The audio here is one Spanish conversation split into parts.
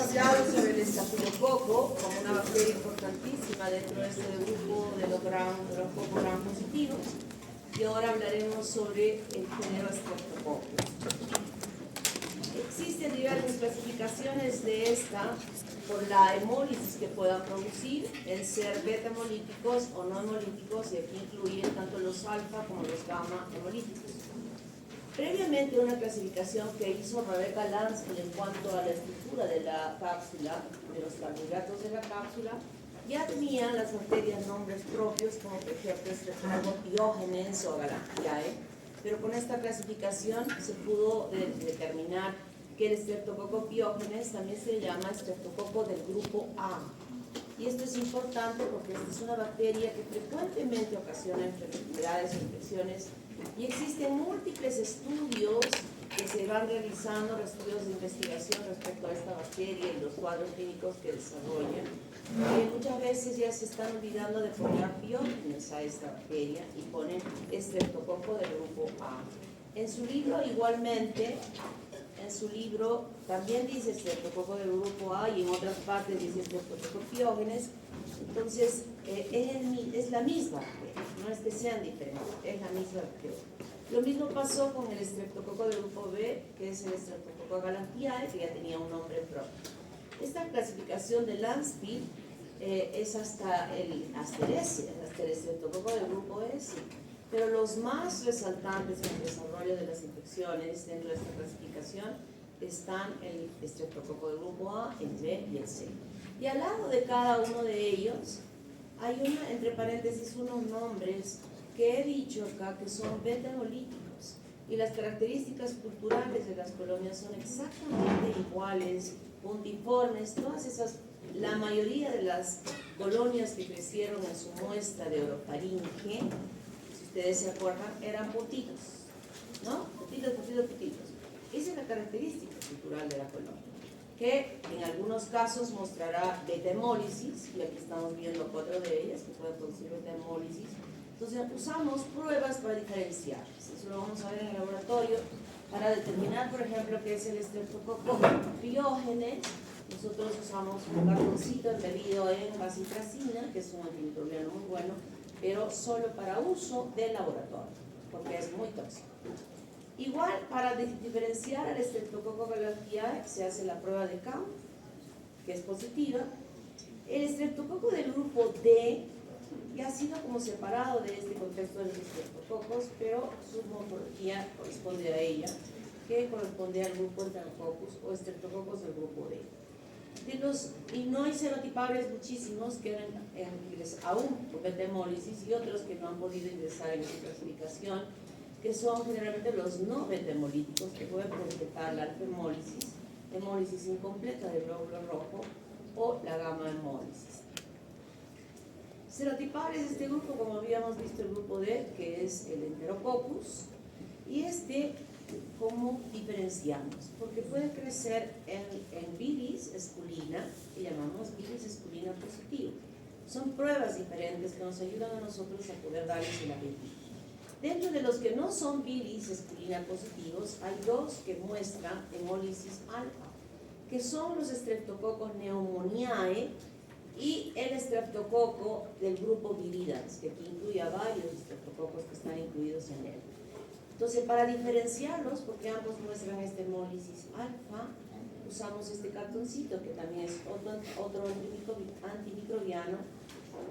hablado sobre el estafilococo como una bacteria importantísima dentro de este grupo de los poco gram positivos, y ahora hablaremos sobre el género Streptococcus. Existen diversas clasificaciones de esta por la hemólisis que puedan producir, en ser beta hemolíticos o no hemolíticos, y aquí incluyen tanto los alfa como los gamma hemolíticos. Previamente, una clasificación que hizo Rebecca Lansky en cuanto a la estructura de la cápsula, de los carbohidratos de la cápsula, ya tenían las bacterias nombres propios, como por ejemplo Streptococcus pyogenes o Galantiae, pero con esta clasificación se pudo determinar que el Streptococcus pyogenes también se llama Streptococcus del grupo A. Y esto es importante porque esta es una bacteria que frecuentemente ocasiona enfermedades o infecciones, y existen múltiples estudios que se van realizando, estudios de investigación respecto a esta bacteria y los cuadros clínicos que desarrollan. Muchas veces ya se están olvidando de poner biógenes a esta bacteria y ponen Streptococcus del grupo A. En su libro igualmente, también dice Streptococcus del grupo A, y en otras partes dice Streptococcus pyogenes. Entonces, es la misma bacteria, no es que sean diferentes, es la misma bacteria. Lo mismo pasó con el Streptococcus del grupo B, que es el Streptococcus galantiae, que ya tenía un nombre propio. Esta clasificación de Lansky es hasta el S, hasta el Streptococcus del grupo S. Pero los más resaltantes en el desarrollo de las infecciones dentro de esta clasificación están el Streptococcus del grupo A, el B y el C. Y al lado de cada uno de ellos hay entre paréntesis unos nombres que he dicho acá que son beta hemolíticos, y las características culturales de las colonias son exactamente iguales, puntiformes, todas esas, la mayoría de las colonias que crecieron en su muestra de orofaringe, si ustedes se acuerdan, eran puntitos, ¿no? Puntitos. Esa es la característica cultural de la colonia, que en algunos casos mostrará beta-hemólisis, y aquí estamos viendo 4 de ellas que pueden producir beta-hemólisis. Entonces usamos pruebas para diferenciar. Eso lo vamos a ver en el laboratorio para determinar, por ejemplo, qué es el Streptococcus pyogenes. Nosotros usamos un cartoncito embebido en vacitracina, que es un antimicrobiano muy bueno, pero solo para uso del laboratorio, porque es muy tóxico. Igual, para diferenciar al Streptococcus galantiae se hace la prueba de Count, que es positiva. El Streptococcus del grupo D ya ha sido como separado de este contexto de los Streptococcus, pero su morfología corresponde a ella, que corresponde al grupo Enterococcus o Streptococcus del grupo D. Y no hay serotipables muchísimos que eran aún por beta-hemólisis, y otros que no han podido ingresar en esta clasificación, que son generalmente los no beta-hemolíticos, que pueden presentar la alfa-hemólisis, hemólisis incompleta del glóbulo rojo o la gamma-hemólisis. Serotipables de este grupo, como habíamos visto, el grupo D, que es el Enterococcus, y ¿cómo diferenciamos? Porque puede crecer en bilis esculina, que llamamos bilis esculina positivo. Son pruebas diferentes que nos ayudan a nosotros a poder darles una identidad. Dentro de los que no son bilis esculina positivos, hay 2 que muestran hemólisis alfa, que son los Streptococcus pneumoniae y el Streptococcus del grupo Viridans, que aquí incluye a varios Streptococcus que están incluidos en él. Entonces, para diferenciarlos, porque ambos muestran esta hemólisis alfa, usamos este cartoncito, que también es otro antimicrobiano,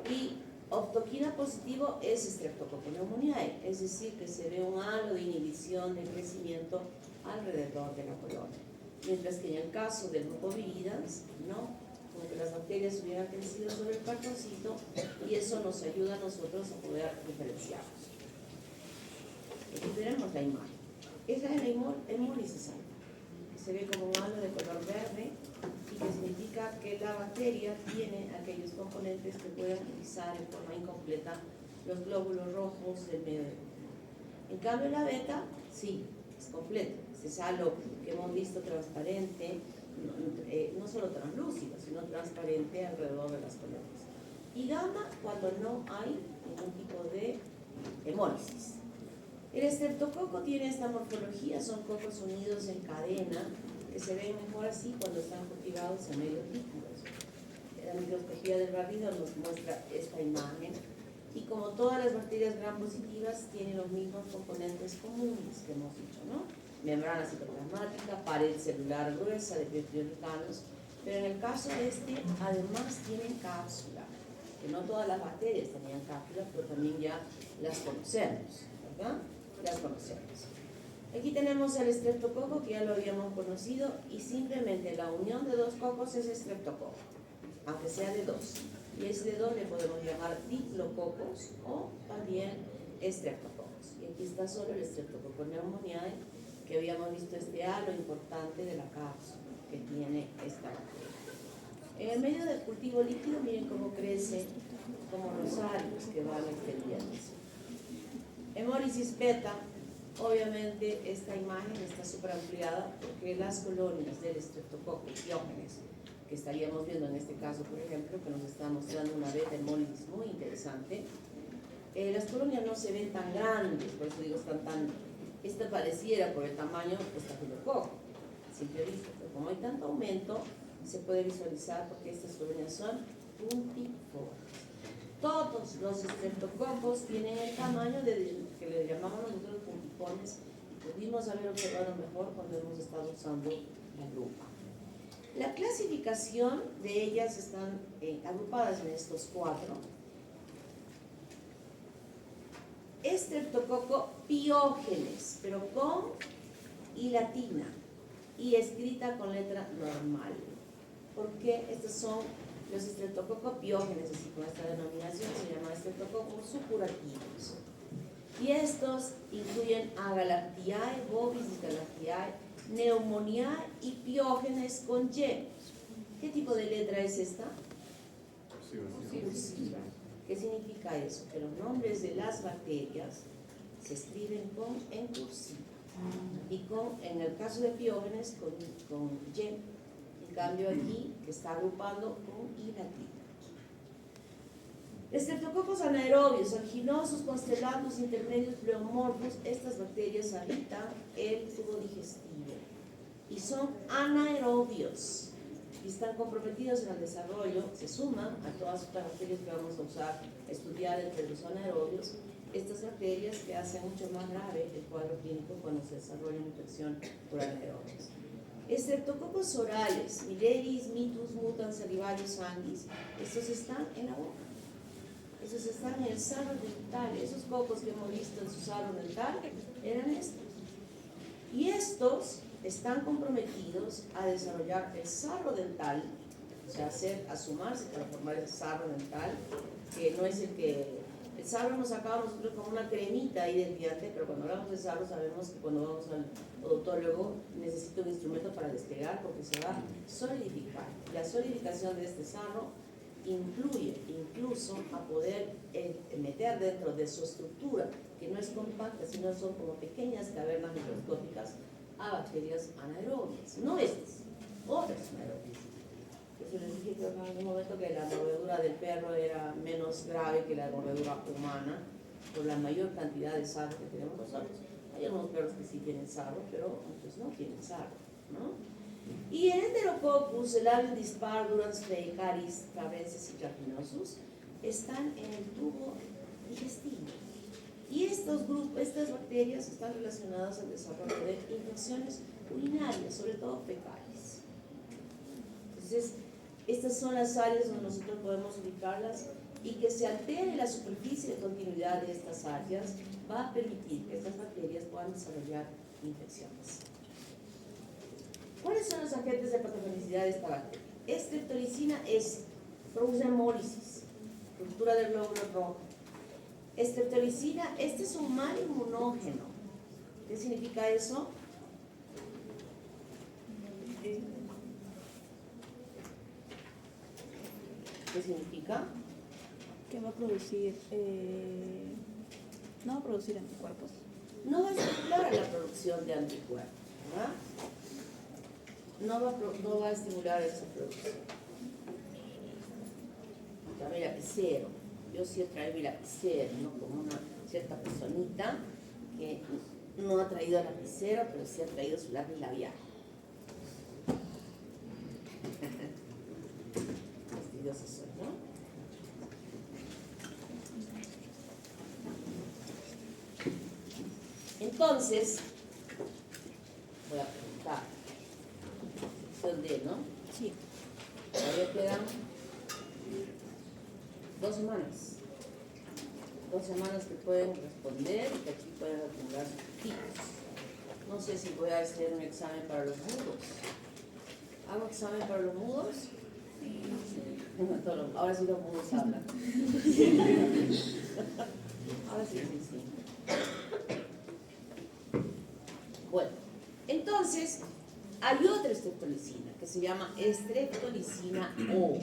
y Optoquina positivo es Streptococcus pneumoniae, es decir, que se ve un halo de inhibición de crecimiento alrededor de la colonia. Mientras que en el caso del grupo Viridans, no, porque las bacterias hubieran crecido sobre el cartoncito, y eso nos ayuda a nosotros a poder diferenciarlos. Aquí tenemos la imagen. Esa es la hemólisis alfa, que se ve como un halo de color verde, y que significa que la bacteria tiene aquellos componentes que pueden utilizar en forma incompleta los glóbulos rojos del medio del grupo. En cambio, la beta, sí, es completo. Es halo que hemos visto transparente, no solo translúcido, sino transparente alrededor de las colonias. Y gamma, cuando no hay ningún tipo de hemólisis. El Streptococcus tiene esta morfología, son cocos unidos en cadena, que se ven mejor así cuando están cultivados en medios líquidos. La microscopía del barrido nos muestra esta imagen y como todas las bacterias gram positivas tienen los mismos componentes comunes que hemos dicho, ¿no? Membrana citoplasmática, pared celular gruesa de peptidoglucanos, pero en el caso de este además tienen cápsula, que no todas las bacterias tenían cápsulas, pero también ya las conocemos, ¿verdad? Las conocemos. Aquí tenemos el estreptococo, que ya lo habíamos conocido, y simplemente la unión de dos cocos es estreptococo, aunque sea de dos. Y ese de dos le podemos llamar diplococos o también estreptococos. Y aquí está solo el estreptococo pneumoniae, que habíamos visto este halo importante de la cápsula que tiene esta bacteria. En el medio del cultivo líquido, miren cómo crece como rosarios que van extendiéndose. Hemólisis beta, obviamente esta imagen está súper ampliada porque las colonias del estreptococo Piógenes, que estaríamos viendo en este caso, por ejemplo, que nos está mostrando una beta hemólisis muy interesante, las colonias no se ven tan grandes, por eso digo están tan... Esta pareciera por el tamaño estafilococo, simple vista, pero como hay tanto aumento, se puede visualizar porque estas colonias son puntiformes. Todos los estreptococos tienen el tamaño de que le llamamos nosotros puntiformes y pudimos haber observado mejor cuando hemos estado usando la lupa. La clasificación de ellas están agrupadas en estos cuatro. Estreptococo Piógenes, pero con I latina y escrita con letra normal, porque estos son los estreptococo Piógenes, así con esta denominación se llama estreptococos supurativos. Y estos incluyen Agalactiae, Bovis Galactiae, Pneumoniae y Piógenes con Y. ¿Qué tipo de letra es esta? Cursiva. ¿Qué significa eso? Que los nombres de las bacterias se escriben en cursiva y en el caso de Piógenes con Y. En cambio aquí, que está agrupando con I latina. Estreptococos anaerobios, anginosos, constelados, intermedios, pleomorfos, estas bacterias habitan el tubo digestivo y son anaerobios y están comprometidos en el desarrollo, se suman a todas estas bacterias que vamos a usar, a estudiar entre los anaerobios, estas bacterias que hacen mucho más grave el cuadro clínico cuando se desarrolla una infección por anaerobios. Estreptococos orales, Mileris, Mitus, Mutans, Salivarius, Sanguis, estos están en la boca. Esos están en el sarro dental. Esos cocos que hemos visto en su sarro dental eran estos. Y estos están comprometidos a desarrollar el sarro dental, o sea, a sumarse para formar el sarro dental, que no es el que... El sarro nos acaba nosotros como una cremita ahí del diente, pero cuando hablamos de sarro sabemos que cuando vamos al odontólogo necesita un instrumento para despegar porque se va a solidificar. La solidificación de este sarro incluye incluso a poder meter dentro de su estructura, que no es compacta, sino son como pequeñas cavernas microscópicas, a bacterias anaerobias, no estas, otras anaerobias. Entonces les dije que en algún momento que la mordedura del perro era menos grave que la mordedura humana, por la mayor cantidad de sarro que tenemos nosotros. Hay algunos perros que sí tienen sarro, pero otros no tienen sarro, ¿no? Y en Enterococcus, el Avium dispar, Durans Caris, Cabrensis y Trachinosus están en el tubo digestivo. Y estas bacterias están relacionadas al desarrollo de infecciones urinarias, sobre todo fecales. Entonces, estas son las áreas donde nosotros podemos ubicarlas y que se altere la superficie de continuidad de estas áreas va a permitir que estas bacterias puedan desarrollar infecciones. ¿Cuáles son los agentes de patogenicidad de esta bacteria? Streptolicina S, produce hemólisis, ruptura del glóbulo rojo. Streptolicina, este es un mal inmunógeno. ¿Qué significa eso? ¿Qué significa? Que va a producir, no va a producir anticuerpos. No va a estimular a la producción de anticuerpos, ¿verdad? No va a estimular esa producción. Dame lapicero. Yo sí traigo mi lapicero, ¿no? Como una cierta personita que no ha traído lapicero, pero sí ha traído su lápiz labial. fastidiosa soy, ¿no? Entonces, voy a preguntar. ¿Dónde, no? Sí. Todavía quedan 2 semanas. 2 semanas que pueden responder y que aquí pueden acumular sus puntitos. No sé si voy a hacer un examen para los mudos. ¿Hago examen para los mudos? Ahora sí los mudos hablan. Ahora sí, sí. Bueno, entonces hay otra streptolicina que se llama streptolicina O.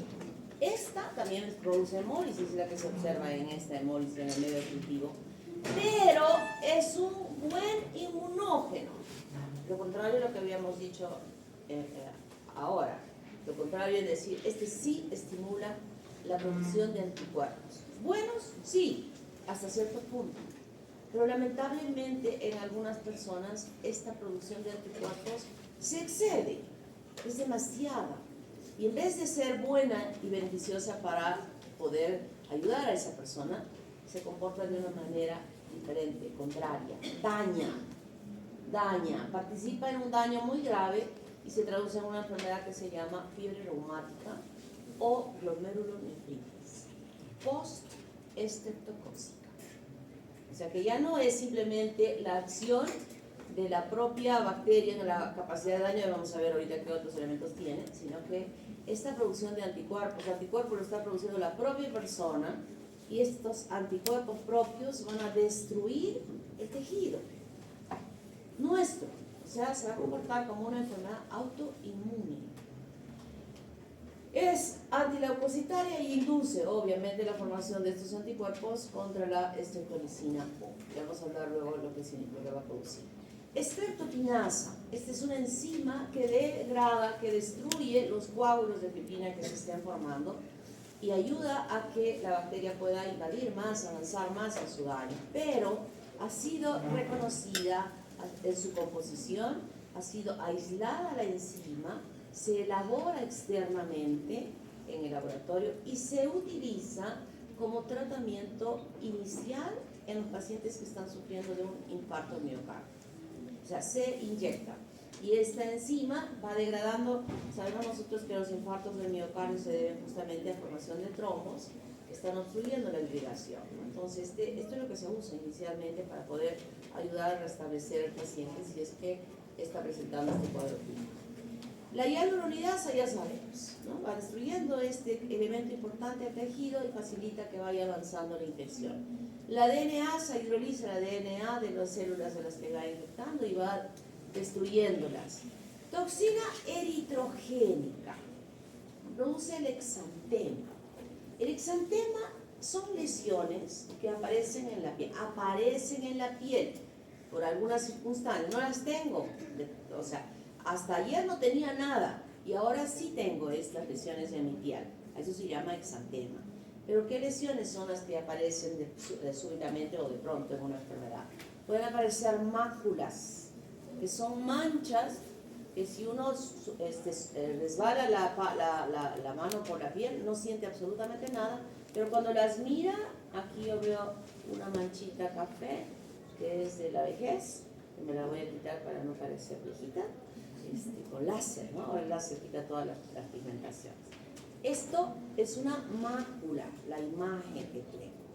Esta también produce hemólisis, es la que se observa en esta hemólisis en el medio cultivo, pero es un buen inmunógeno. Lo contrario a lo que habíamos dicho ahora. Lo contrario es decir, este sí estimula la producción de anticuerpos. Buenos, sí, hasta cierto punto. Pero lamentablemente en algunas personas esta producción de anticuerpos se excede, es demasiada. Y en vez de ser buena y beneficiosa para poder ayudar a esa persona, se comporta de una manera diferente, contraria, daña, participa en un daño muy grave y se traduce en una enfermedad que se llama fiebre reumática o glomerulonefritis post-estreptocócica. O sea que ya no es simplemente la acción de la propia bacteria en la capacidad de daño, y vamos a ver ahorita qué otros elementos tiene, sino que esta producción de anticuerpos lo está produciendo la propia persona y estos anticuerpos propios van a destruir el tejido nuestro, o sea, se va a comportar como una enfermedad autoinmune. Es antileucocitaria y induce obviamente la formación de estos anticuerpos contra la streptolicina O. Ya vamos a hablar luego de lo que va a producir. Streptokinasa, esta es una enzima que degrada, que destruye los coágulos de peptina que se estén formando y ayuda a que la bacteria pueda invadir más, avanzar más en su daño. Pero ha sido reconocida en su composición, ha sido aislada la enzima, se elabora externamente en el laboratorio y se utiliza como tratamiento inicial en los pacientes que están sufriendo de un infarto miocardio. O sea, se inyecta. Y esta enzima va degradando. Sabemos nosotros que los infartos del miocardio se deben justamente a formación de trombos que están obstruyendo la irrigación, ¿no? Entonces, esto es lo que se usa inicialmente para poder ayudar a restablecer al paciente si es que está presentando este cuadro clínico. La hialuronidasa ya sabemos, ¿no? Va destruyendo este elemento importante del tejido y facilita que vaya avanzando la infección. La DNA se hidroliza la DNA de las células de las que va infectando y va destruyéndolas. Toxina eritrogénica produce el exantema. El exantema son lesiones que aparecen en la piel por algunas circunstancias. No las tengo, o sea, hasta ayer no tenía nada y ahora sí tengo estas lesiones en mi piel. Eso se llama exantema. Pero ¿qué lesiones son las que aparecen súbitamente o de pronto en una enfermedad? Pueden aparecer máculas, que son manchas que si uno resbala la mano por la piel no siente absolutamente nada, pero cuando las mira, aquí yo veo una manchita café que es de la vejez, que me la voy a quitar para no parecer viejita, con láser, ¿no? Ahora el láser quita todas las pigmentaciones. Esto es una mácula, la imagen que tengo,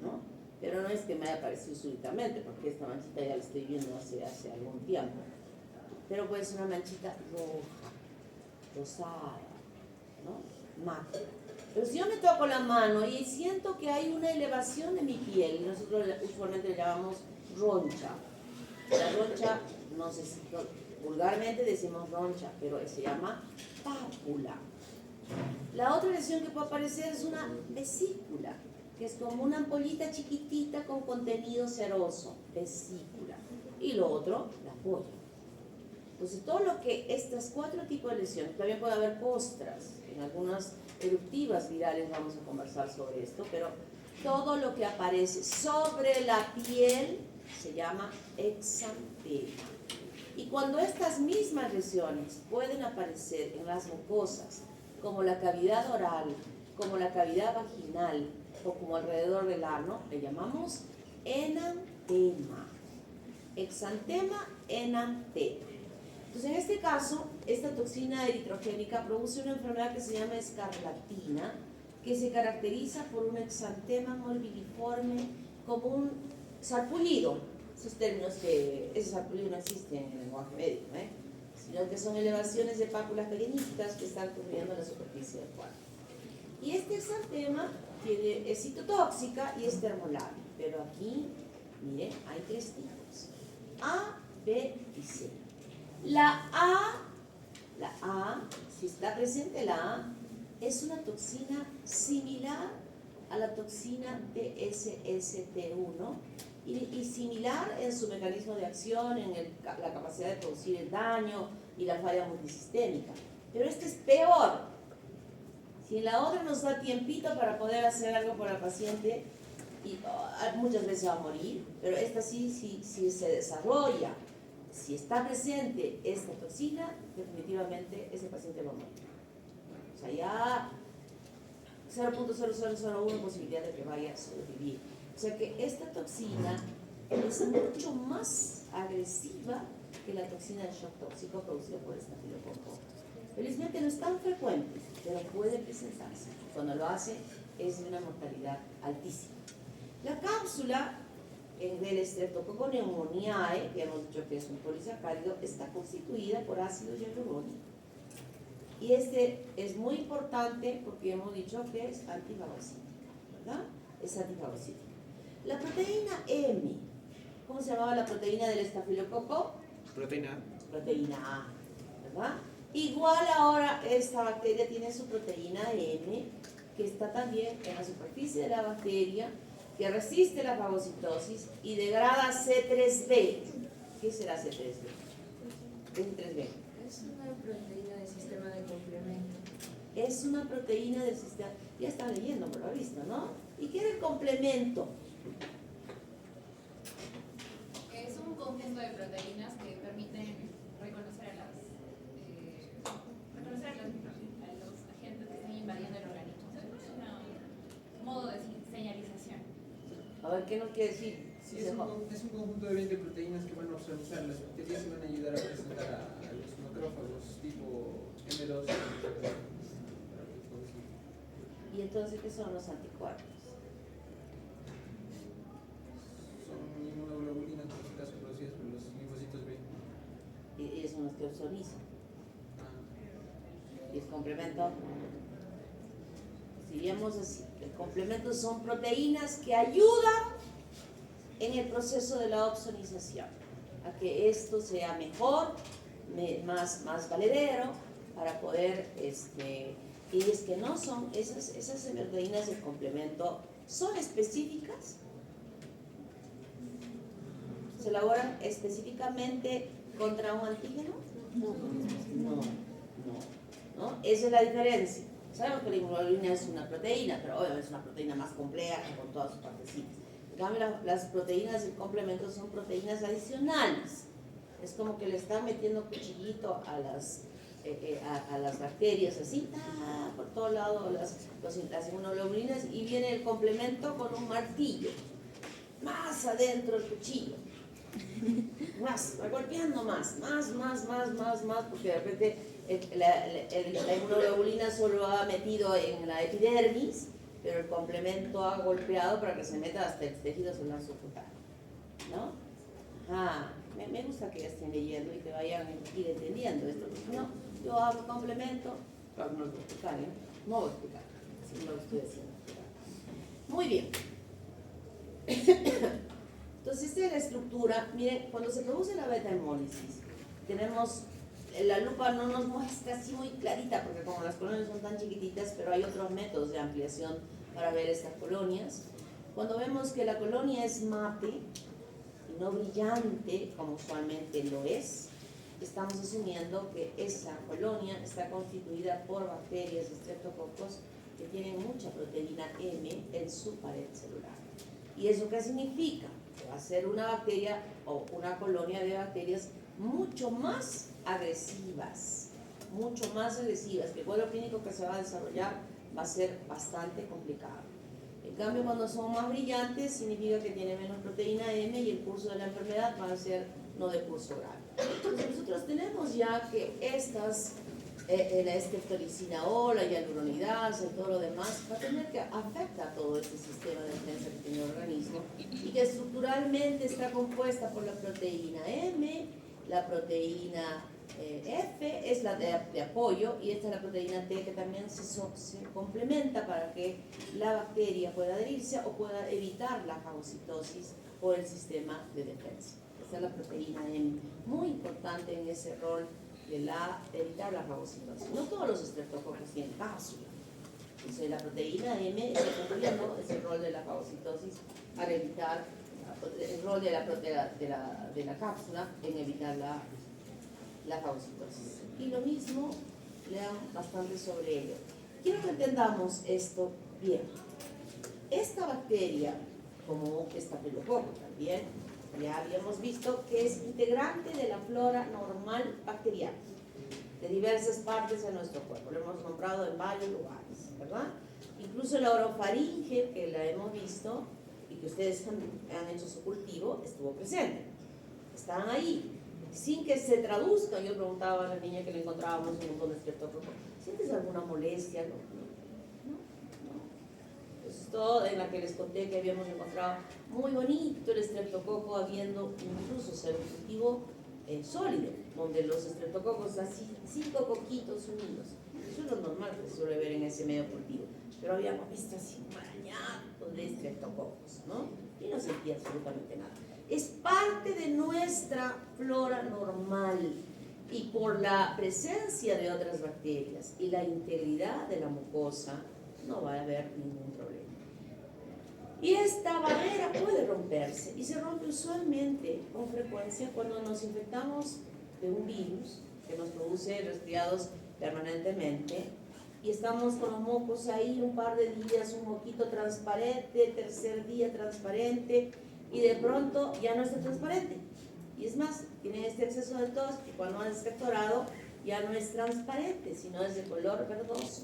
¿no? Pero no es que me haya aparecido súbitamente, porque esta manchita ya la estoy viendo hace algún tiempo. Pero puede ser una manchita roja, rosada, ¿no? Mácula. Pero si yo me toco la mano y siento que hay una elevación de mi piel, y nosotros usualmente le llamamos roncha. La roncha, no sé si vulgarmente decimos roncha, pero se llama pápula. La otra lesión que puede aparecer es una vesícula, que es como una ampollita chiquitita con contenido seroso, vesícula. Y lo otro, la polla. Entonces, todo lo que estos 4 tipos de lesiones, también puede haber costras, en algunas eruptivas virales vamos a conversar sobre esto, pero todo lo que aparece sobre la piel se llama exantema. Y cuando estas mismas lesiones pueden aparecer en las mucosas, como la cavidad oral, como la cavidad vaginal o como alrededor del ano, le llamamos enantema. Exantema, enantema. Entonces, en este caso, esta toxina eritrogénica produce una enfermedad que se llama escarlatina, que se caracteriza por un exantema morbiliforme como un sarpullido. Esos términos que ese sarpullido no existe en el lenguaje médico, sino que son elevaciones de pápulas pequeñitas que están cubriendo la superficie del cuerpo. Y este exantema es citotóxica y es termolábil, pero aquí, miren, hay tres tipos: A, B y C. La A, si está presente la A, es una toxina similar a la toxina DSST1 y similar en su mecanismo de acción, en la capacidad de producir el daño y la falla multisistémica. Pero este es peor. Si en la otra nos da tiempito para poder hacer algo por el paciente, y muchas veces va a morir, pero esta sí se desarrolla. Si está presente esta toxina, definitivamente ese paciente va a morir. O sea, ya 0.0001 posibilidad de que vaya a sobrevivir. O sea que esta toxina es mucho más agresiva que la toxina de shock tóxico producida por estafilococo. Felizmente no es tan frecuente, pero puede presentarse. Cuando lo hace es de una mortalidad altísima. La cápsula del Streptococcus pneumoniae, que hemos dicho que es un polisacárido, está constituida por ácido hialurónico. Y este es muy importante porque hemos dicho que es antifagocítica, ¿verdad? Es antifagocítica. La proteína M, ¿cómo se llamaba la proteína del estafilococo? Proteína A. Proteína A, ¿verdad? Igual ahora esta bacteria tiene su proteína M, que está también en la superficie de la bacteria, que resiste la fagocitosis y degrada C3b. ¿Qué será C3b? C3b. Es una proteína del sistema de complemento. Es una proteína del sistema. Ya está leyendo por lo visto, ¿no? ¿Y qué era el complemento? Es un conjunto de proteínas que permiten reconocer a los agentes que están invadiendo el organismo. O sea, es un modo de señalización. A ver, ¿qué nos quiere decir? Sí, es un conjunto de 20 proteínas que van a opsonizar las bacterias y van a ayudar a presentar a los macrófagos tipo M2. ¿Y entonces qué son los anticuerpos? Son inmunoglobulinas, en este caso producidas por los linfocitos B. Y ellos son los que opsonizan. Ah. ¿Y el complemento? Si vemos así, el complemento son proteínas que ayudan en el proceso de la opsonización, a que esto sea mejor, más valedero, para poder, y es que no son, esas proteínas de complemento son específicas, se elaboran específicamente contra un antígeno. No, esa es la diferencia. Sabemos que la inmunoglobulina es una proteína, pero obviamente es una proteína más compleja con todas sus partecitas. En cambio, las proteínas del complemento son proteínas adicionales. Es como que le están metiendo cuchillito a las bacterias, así, por todo lado, las inmunoglobulinas, y viene el complemento con un martillo. Más adentro el cuchillo. Más, va golpeando más, porque de repente la inmunoglobulina solo ha metido en la epidermis, pero el complemento ha golpeado para que se meta hasta el tejido celular subcutáneo, ¿no? Me gusta que estén leyendo y que vayan a ir entendiendo esto, porque no, yo hago complemento, claro, no lo voy a explicar, no voy a explicar, así no lo estoy haciendo. Muy bien. Entonces, esta es la estructura. Miren, cuando se produce la beta-hemólisis, tenemos, la lupa no nos muestra así muy clarita, porque como las colonias son tan chiquititas, pero hay otros métodos de ampliación para ver estas colonias. Cuando vemos que la colonia es mate, y no brillante, como usualmente lo es, estamos asumiendo que esa colonia está constituida por bacterias, streptococcus, que tienen mucha proteína M en su pared celular. ¿Y eso qué significa? Que va a ser una bacteria o una colonia de bacterias mucho más agresivas, mucho más agresivas, que el cuadro clínico que se va a desarrollar va a ser bastante complicado. En cambio, cuando son más brillantes, significa que tiene menos proteína M y el curso de la enfermedad va a ser no de curso grave. Entonces, nosotros tenemos ya que estas, la estreptolicina O, la hialuronidasa y todo lo demás, va a tener que afecta a todo este sistema de defensa que tiene el organismo y que estructuralmente está compuesta por la proteína M, la proteína F es la de apoyo y esta es la proteína T que también se complementa para que la bacteria pueda adherirse o pueda evitar la fagocitosis por el sistema de defensa. Esta es la proteína M, muy importante en ese rol de evitar la fagocitosis. No todos los estreptococos tienen cápsula. Entonces la proteína M está cumpliendo ese rol de la fagocitosis para evitar el rol de la cápsula en evitar la fagocitosis. Y lo mismo, lean bastante sobre ello. Quiero que entendamos esto bien. Esta bacteria, como estafilococo también, ya habíamos visto que es integrante de la flora normal bacteriana, de diversas partes de nuestro cuerpo. Lo hemos nombrado en varios lugares, ¿verdad? Incluso la orofaringe, que la hemos visto, y que ustedes han hecho su cultivo, estuvo presente. Están ahí. Sin que se traduzca, yo preguntaba a la niña que le encontrábamos un montón de estreptococo, ¿sientes alguna molestia? No. Pues todo en la que les conté que habíamos encontrado muy bonito el estreptococo, habiendo incluso ser un cultivo sólido, donde los estreptococos así, 5 coquitos unidos. Eso es lo normal que se suele ver en ese medio cultivo. Pero habíamos visto así un marañado de estreptococos, ¿no? Y no sentía absolutamente nada. Es parte de nuestra flora normal y por la presencia de otras bacterias y la integridad de la mucosa no va a haber ningún problema. Y esta barrera puede romperse y se rompe usualmente con frecuencia cuando nos infectamos de un virus que nos produce resfriados permanentemente y estamos con los mocos ahí un par de días, un moquito transparente, tercer día transparente, y de pronto ya no está transparente. Y es más, tiene este exceso de tos que cuando han expectorado ya no es transparente, sino es de color verdoso.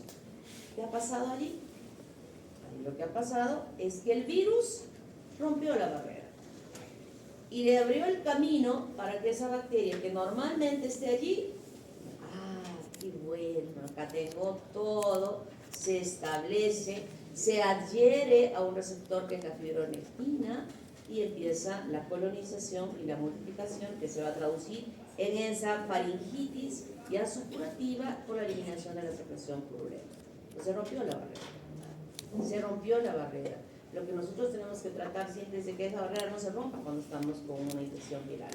¿Qué ha pasado allí? Allí lo que ha pasado es que el virus rompió la barrera y le abrió el camino para que esa bacteria que normalmente esté allí, qué bueno, acá tengo todo, se establece, se adhiere a un receptor que es la fibronectina, y empieza la colonización y la multiplicación que se va a traducir en esa faringitis ya supurativa por la eliminación de la secreción purulenta. Pues se rompió la barrera. Se rompió la barrera. Lo que nosotros tenemos que tratar siempre es de que esa barrera no se rompa cuando estamos con una infección viral.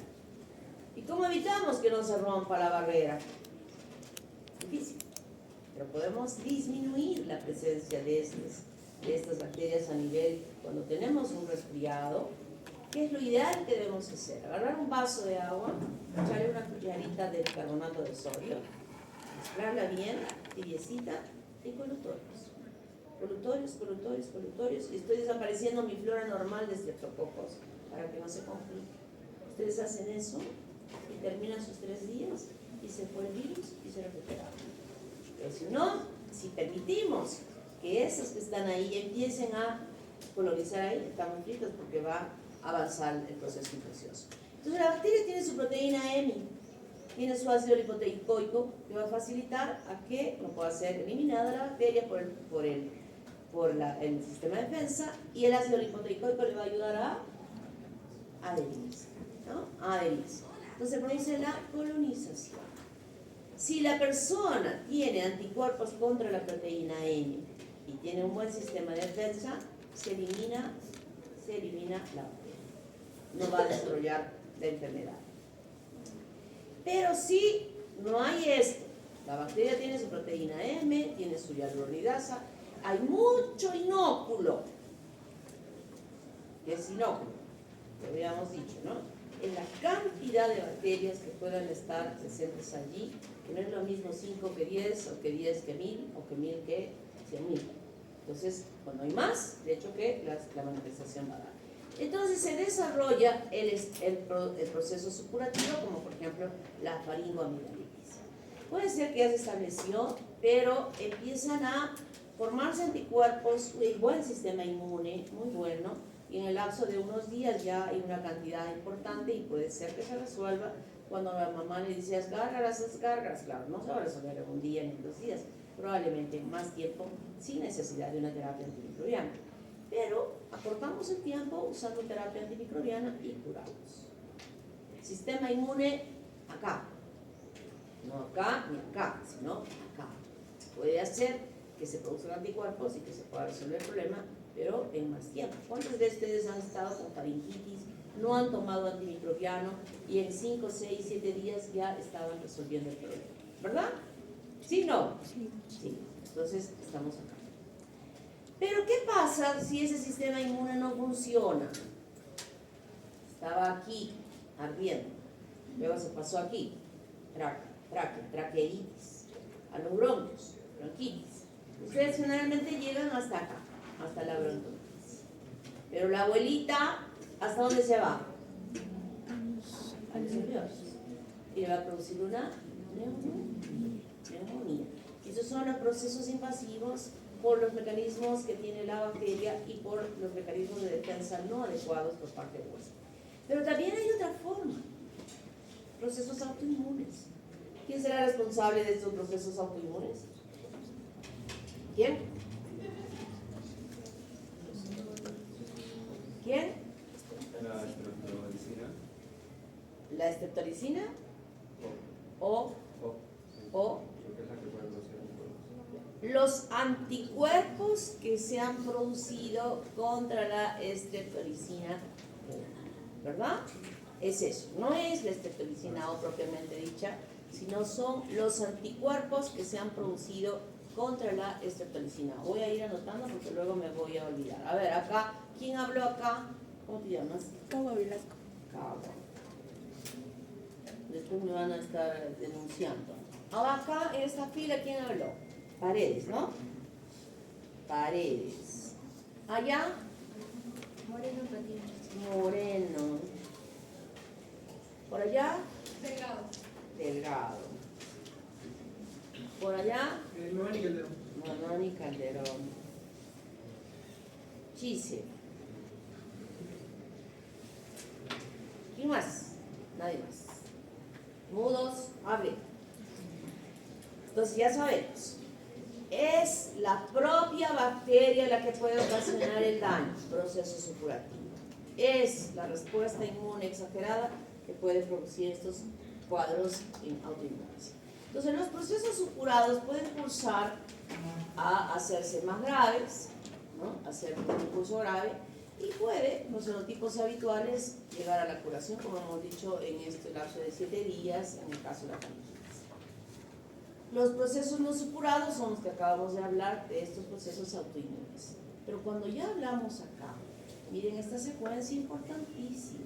¿Y cómo evitamos que no se rompa la barrera? Difícil. Pero podemos disminuir la presencia de estas bacterias a nivel, cuando tenemos un resfriado. ¿Qué es lo ideal que debemos hacer? Agarrar un vaso de agua, echarle una cucharita de carbonato de sodio, mezclarla bien, tibiecita, y colutorios, y estoy desapareciendo mi flora normal de estreptococos para que no se complique. Ustedes hacen eso y terminan sus 3 días y se fue el virus y se recupera. Pero si no, si permitimos que esos que están ahí empiecen a colonizar ahí, estamos fritos porque va a avanzar el proceso infeccioso. Entonces la bacteria tiene su proteína M, tiene su ácido lipoteicoico que va a facilitar a que no pueda ser eliminada la bacteria por el sistema de defensa, y el ácido lipoteicoico le va a ayudar a adherirse, ¿no? A adherirse. Entonces produce la colonización. Si la persona tiene anticuerpos contra la proteína M y tiene un buen sistema de defensa, se elimina la bacteria. No va a desarrollar la enfermedad. Pero si no hay esto, la bacteria tiene su proteína M, tiene su hialuronidasa, hay mucho inóculo, que es inóculo, lo habíamos dicho, ¿no? En la cantidad de bacterias que puedan estar presentes allí, que no es lo mismo 5 que 10, o que 10 que 1000, o que 1000 que 100.000. Entonces, cuando hay más, de hecho que la manifestación va a dar. Entonces se desarrolla el proceso supurativo, como por ejemplo la faringoamigdalitis. puede ser que ya se estableció, pero empiezan a formarse anticuerpos, un buen sistema inmune, muy bueno, y en el lapso de unos días ya hay una cantidad importante y puede ser que se resuelva cuando la mamá le dice haz gárgaras, claro, no se va a resolver en un día ni en 2 días, probablemente en más tiempo sin necesidad de una terapia antimicrobiana. Pero acortamos el tiempo usando terapia antimicrobiana y curamos. Sistema inmune acá, no acá ni acá, sino acá. Puede hacer que se produzcan anticuerpos y que se pueda resolver el problema, pero en más tiempo. ¿Cuántos de ustedes han estado con faringitis, no han tomado antimicrobiano y en 5, 6, 7 días ya estaban resolviendo el problema? ¿Verdad? ¿Sí o no? Sí. Sí, entonces estamos acá. Pero ¿qué pasa si ese sistema inmune no funciona? Estaba aquí, ardiendo, luego se pasó aquí, traqueitis, a los bronquios, bronquitis. Ustedes generalmente llegan hasta acá, hasta la bronquitis. Pero la abuelita, ¿hasta dónde se va? A los nervios. Y le va a producir una neumonía. Esos son los procesos invasivos por los mecanismos que tiene la bacteria y por los mecanismos de defensa no adecuados por parte del huésped. Pero también hay otra forma, procesos autoinmunes. ¿Quién será responsable de estos procesos autoinmunes? ¿Quién? ¿Quién? La streptomicina. ¿La streptolicina? O Creo que es la que puede producir anticuerpos. los anticuerpos que se han producido contra la streptolicina, ¿verdad? Es eso, no es la streptolicina O propiamente dicha, sino son los anticuerpos que se han producido contra la streptolicina. Voy a ir anotando porque luego me voy a olvidar. A ver, acá, ¿quién habló acá? ¿Cómo te llamas? Cabo Velasco. Cabo. Después me van a estar denunciando. Ahora acá, en esta fila, ¿quién habló? Paredes, ¿no? Paredes. Allá, Moreno Patiño. Moreno. Por allá, Delgado. Delgado. Por allá, Mamani Calderón. Mamani Calderón. Chise. ¿Quién más? Nadie más. Mudos, hable. Entonces ya sabemos, es la propia bacteria la que puede ocasionar el daño, proceso supurativo. Es la respuesta inmune exagerada que puede producir estos cuadros autoinmunes. Entonces los procesos supurados pueden cursar a hacerse más graves, ¿no? Hacer un curso grave, y puede, los fenotipos habituales, llegar a la curación, como hemos dicho, en este lapso de 7 días, en el caso de la faringitis. Los procesos no supurados son los que acabamos de hablar de estos procesos autoinmunes. Pero cuando ya hablamos acá, miren esta secuencia importantísima,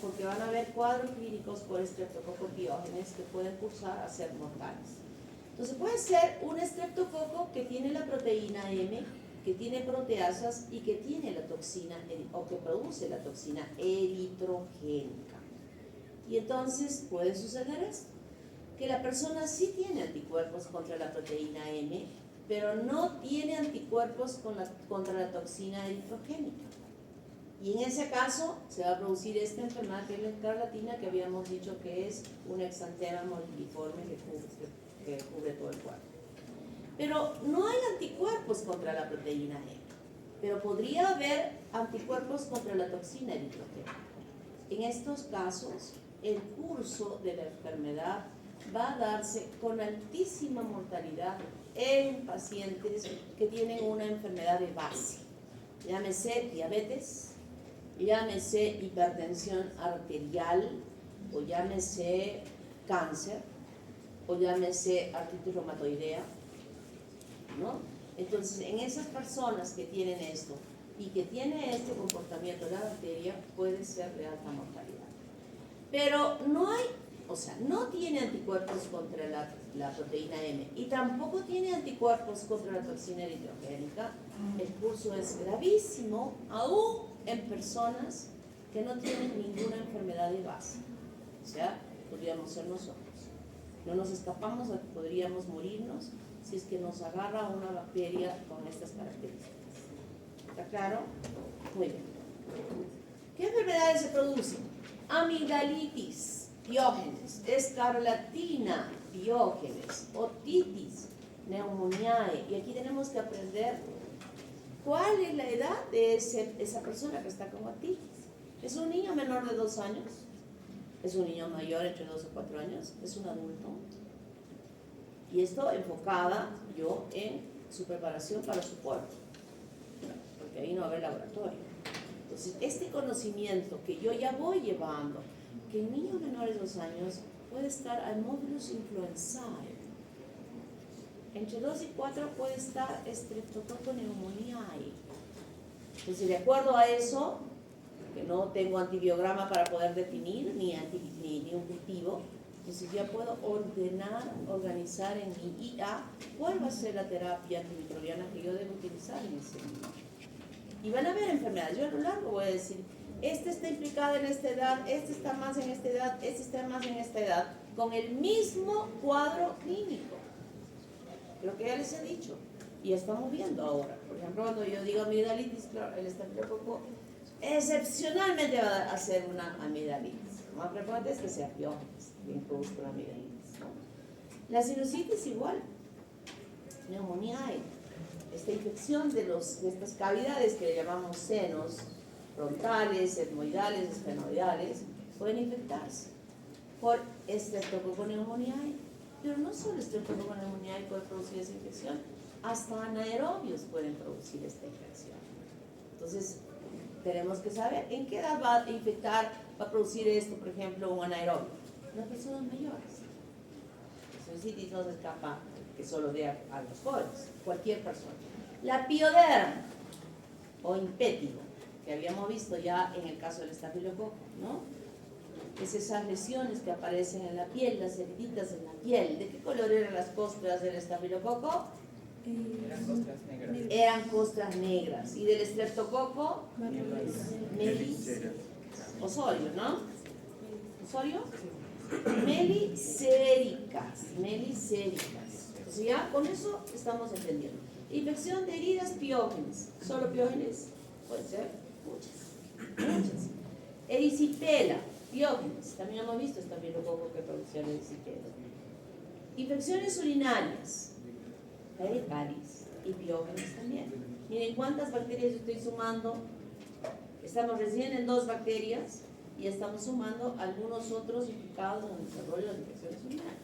porque van a haber cuadros clínicos por estreptococo piógenes que pueden cursar a ser mortales. Entonces puede ser un estreptococo que tiene la proteína M, que tiene proteasas y que tiene la toxina o que produce la toxina eritrogénica. Y entonces puede suceder esto, que la persona sí tiene anticuerpos contra la proteína M, pero no tiene anticuerpos contra la toxina eritrogénica. Y en ese caso se va a producir esta enfermedad que es la escarlatina, que habíamos dicho que es una exantema morbilliforme que cubre todo el cuerpo. Pero no hay anticuerpos contra la proteína M, pero podría haber anticuerpos contra la toxina eritrogénica. En estos casos, el curso de la enfermedad va a darse con altísima mortalidad en pacientes que tienen una enfermedad de base, llámese diabetes, llámese hipertensión arterial, o llámese cáncer, o llámese artritis reumatoidea, ¿no? Entonces, en esas personas que tienen esto y que tiene este comportamiento de la bacteria, puede ser de alta mortalidad. Pero no hay, o sea, no tiene anticuerpos contra la proteína M y tampoco tiene anticuerpos contra la toxina eritrogénica. El curso es gravísimo, aún en personas que no tienen ninguna enfermedad de base. O sea, podríamos ser nosotros. No nos escapamos a que podríamos morirnos si es que nos agarra una bacteria con estas características. ¿Está claro? Muy bien. ¿Qué enfermedades se producen? Amigdalitis, Diógenes, escarlatina, Diógenes, otitis, neumoniae. Y aquí tenemos que aprender cuál es la edad de esa persona que está con otitis. ¿Es un niño menor de 2 años? ¿Es un niño mayor entre 2 o 4 años? ¿Es un adulto? Y esto enfocada yo en su preparación para su cuerpo, porque ahí no va a haber laboratorio. Entonces, este conocimiento que yo ya voy llevando, que en niños menores de 2 años puede estar Haemophilus influenzae, entre 2 y 4 puede estar Streptococcus pneumoniae. Entonces, de acuerdo a eso, que no tengo antibiograma para poder definir, ni un cultivo, entonces ya puedo organizar en mi IA cuál va a ser la terapia antimicrobiana que yo debo utilizar en ese niño. Y van a haber enfermedades. Yo a lo largo voy a decir, este está implicado en esta edad, este está más en esta edad, este está más en esta edad, con el mismo cuadro clínico. Creo que ya les he dicho. Y estamos viendo ahora. Por ejemplo, cuando yo digo amigdalitis, claro, el estafilococo excepcionalmente va a hacer una amigdalitis. Lo más frecuente es que sea Diógenes, que introduzca una amigdalitis, ¿no? La sinusitis igual, neumoniae, esta infección de estas cavidades que le llamamos senos, frontales, etmoidales, esfenoidales, pueden infectarse por Streptococcus pneumoniae. Pero no solo Streptococcus pneumoniae puede producir esa infección, hasta anaerobios pueden producir esta infección. Entonces, tenemos que saber en qué edad va a infectar, va a producir esto, por ejemplo, un anaerobio. Las personas mayores. La sinusitis no se escapa que solo dé a los jóvenes, cualquier persona. La pioderma o impétigo, que habíamos visto ya en el caso del estafilococo, ¿no? Es esas lesiones que aparecen en la piel, las heriditas en la piel. ¿De qué color eran las costras del estafilococo? Eran costras negras. Eran costras negras. ¿Y del estreptococo? Melis. Osorio, ¿no? ¿Osorio? Melicéricas. Melicéricas. O sea, ya con eso estamos entendiendo. Infección de heridas, piógenes. ¿Solo piógenes? Puede ser. Muchas. Erisipela, piógenes. También hemos visto estafilococo que producía la erisipela. Infecciones urinarias. Caris y piógenes también. Miren cuántas bacterias yo estoy sumando. Estamos recién en 2 bacterias y estamos sumando algunos otros implicados en el desarrollo de infecciones urinarias.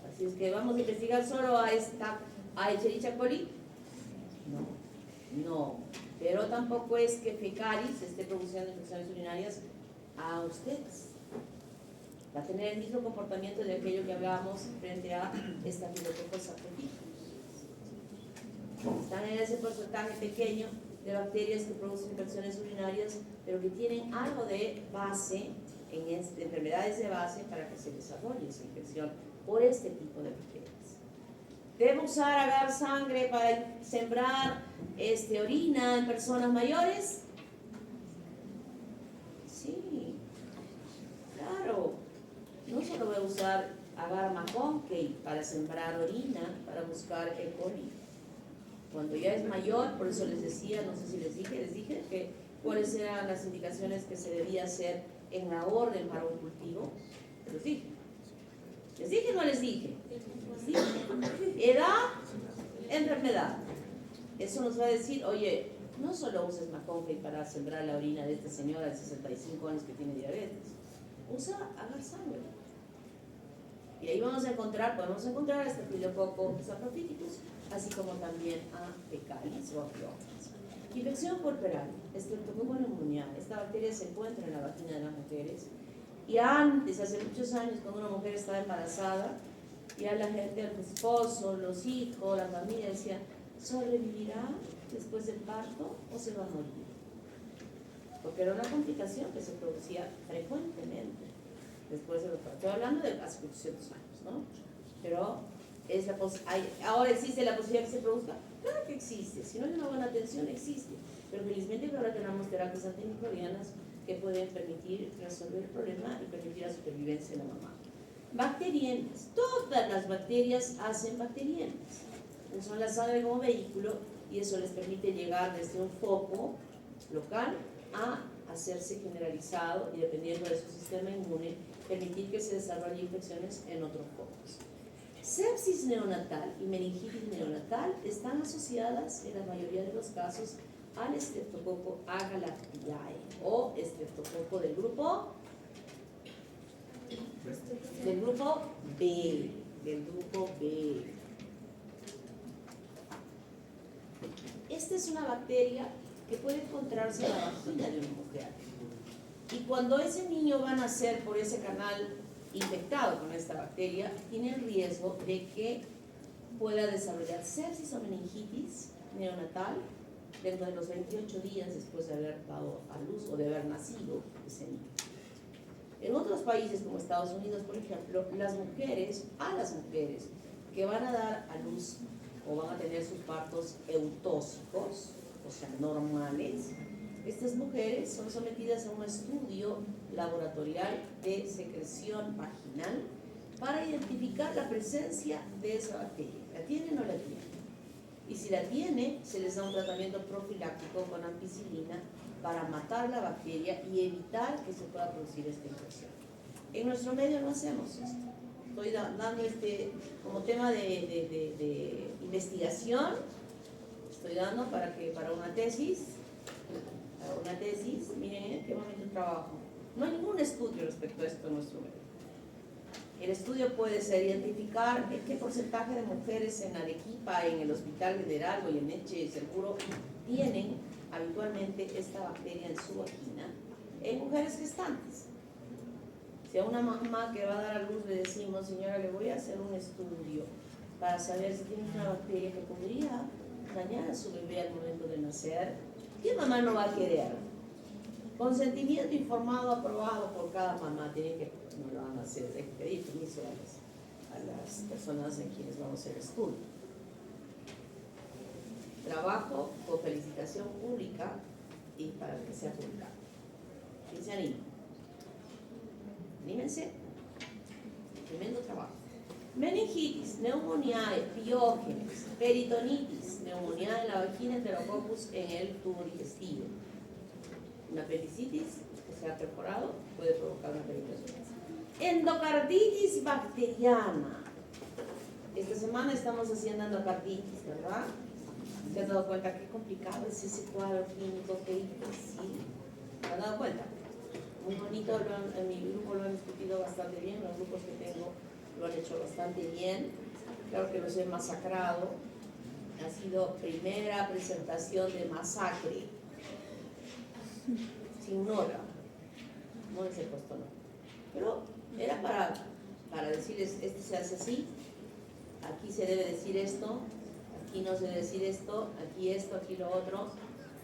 Así es que vamos a investigar solo a Escherichia coli. No. Pero tampoco es que fecaris esté produciendo infecciones urinarias a ustedes. Va a tener el mismo comportamiento de aquello que hablábamos frente a Staphylococcus saprophyticus. Están en ese porcentaje pequeño de bacterias que producen infecciones urinarias, pero que tienen algo de base, de enfermedades de base, para que se desarrolle esa infección por este tipo de bacterias. ¿Debo usar agar sangre para sembrar orina en personas mayores? Sí, claro. No solo voy a usar agar McConkey para sembrar orina, para buscar E. coli. Cuando ya es mayor, por eso les decía, no sé si les dije que cuáles eran las indicaciones que se debía hacer en la orden para un cultivo. Les dije. ¿Les dije o no les dije? ¿Sí? Edad, enfermedad. Eso nos va a decir, oye, no solo uses McConkey para sembrar la orina de esta señora de 65 años que tiene diabetes. Usa agar sangre. Y ahí podemos encontrar a Staphylococcus saprophyticus, así como también a fecalis o a piógenes. Infección corporal, Streptococcus pneumoniae. Esta bacteria se encuentra en la vagina de las mujeres. Y antes, hace muchos años, cuando una mujer estaba embarazada, ya la gente, el esposo, los hijos, la familia decía, ¿sobrevivirá después del parto o se va a morir? Porque era una complicación que se producía frecuentemente después de los partos. Estoy hablando de hace 800 años, ¿no? Pero ahora existe la posibilidad que se produzca. Claro que existe, si no hay una buena atención existe, pero felizmente ahora tenemos terapias antimicrobianas que pueden permitir resolver el problema y permitir la supervivencia de la mamá. Bacterienas. Todas las bacterias hacen bacterienas. Usan la sangre como vehículo y eso les permite llegar desde un foco local a hacerse generalizado y dependiendo de su sistema inmune, permitir que se desarrollen infecciones en otros focos. Sepsis neonatal y meningitis neonatal están asociadas en la mayoría de los casos al Streptococcus agalactiae o Streptococcus del grupo B, Esta es una bacteria que puede encontrarse en la vagina de una mujer. Y cuando ese niño va a nacer por ese canal infectado con esta bacteria, tiene el riesgo de que pueda desarrollar sepsis o meningitis neonatal dentro de los 28 días después de haber dado a luz o de haber nacido ese niño. En otros países como Estados Unidos, por ejemplo, a las mujeres que van a dar a luz o van a tener sus partos eutóxicos, o sea, normales, estas mujeres son sometidas a un estudio laboratorial de secreción vaginal para identificar la presencia de esa bacteria. ¿La tiene o no la tiene? Y si la tiene, se les da un tratamiento profiláctico con ampicilina para matar la bacteria y evitar que se pueda producir esta infección. En nuestro medio no hacemos esto. Estoy dando como tema de investigación, estoy dando para una tesis, miren qué bonito trabajo. No hay ningún estudio respecto a esto en nuestro medio. El estudio puede ser identificar qué porcentaje de mujeres en Arequipa, en el Hospital de Heraldo y en Eche Seguro tienen habitualmente esta bacteria en su vagina en mujeres gestantes. Si a una mamá que va a dar a luz le decimos, señora, le voy a hacer un estudio para saber si tiene una bacteria que podría dañar a su bebé al momento de nacer, ¿qué mamá no va a querer? Consentimiento informado, aprobado por cada mamá. No lo van a hacer, hay que pedir permiso a las personas en quienes vamos a hacer estudio. Trabajo con felicitación pública y para que sea publicado. ¿Quién se anima? Anímense. Tremendo trabajo. Meningitis, neumonía, piógenes, peritonitis, neumonía en la vagina, enterococcus en el tubo digestivo. Una apendicitis que se ha perforado puede provocar una peritonitis. Endocarditis bacteriana. Esta semana estamos haciendo endocarditis, ¿verdad? ¿Se han dado cuenta qué complicado es ese cuadro clínico? Qué difícil. ¿Se han dado cuenta? Muy bonito, en mi grupo lo han discutido bastante bien, los grupos que tengo lo han hecho bastante bien. Claro que los he masacrado. Ha sido primera presentación de masacre. Se ignora. No les he puesto no. Pero era para decirles, esto se hace así, aquí se debe decir esto, aquí no se debe decir esto, aquí lo otro.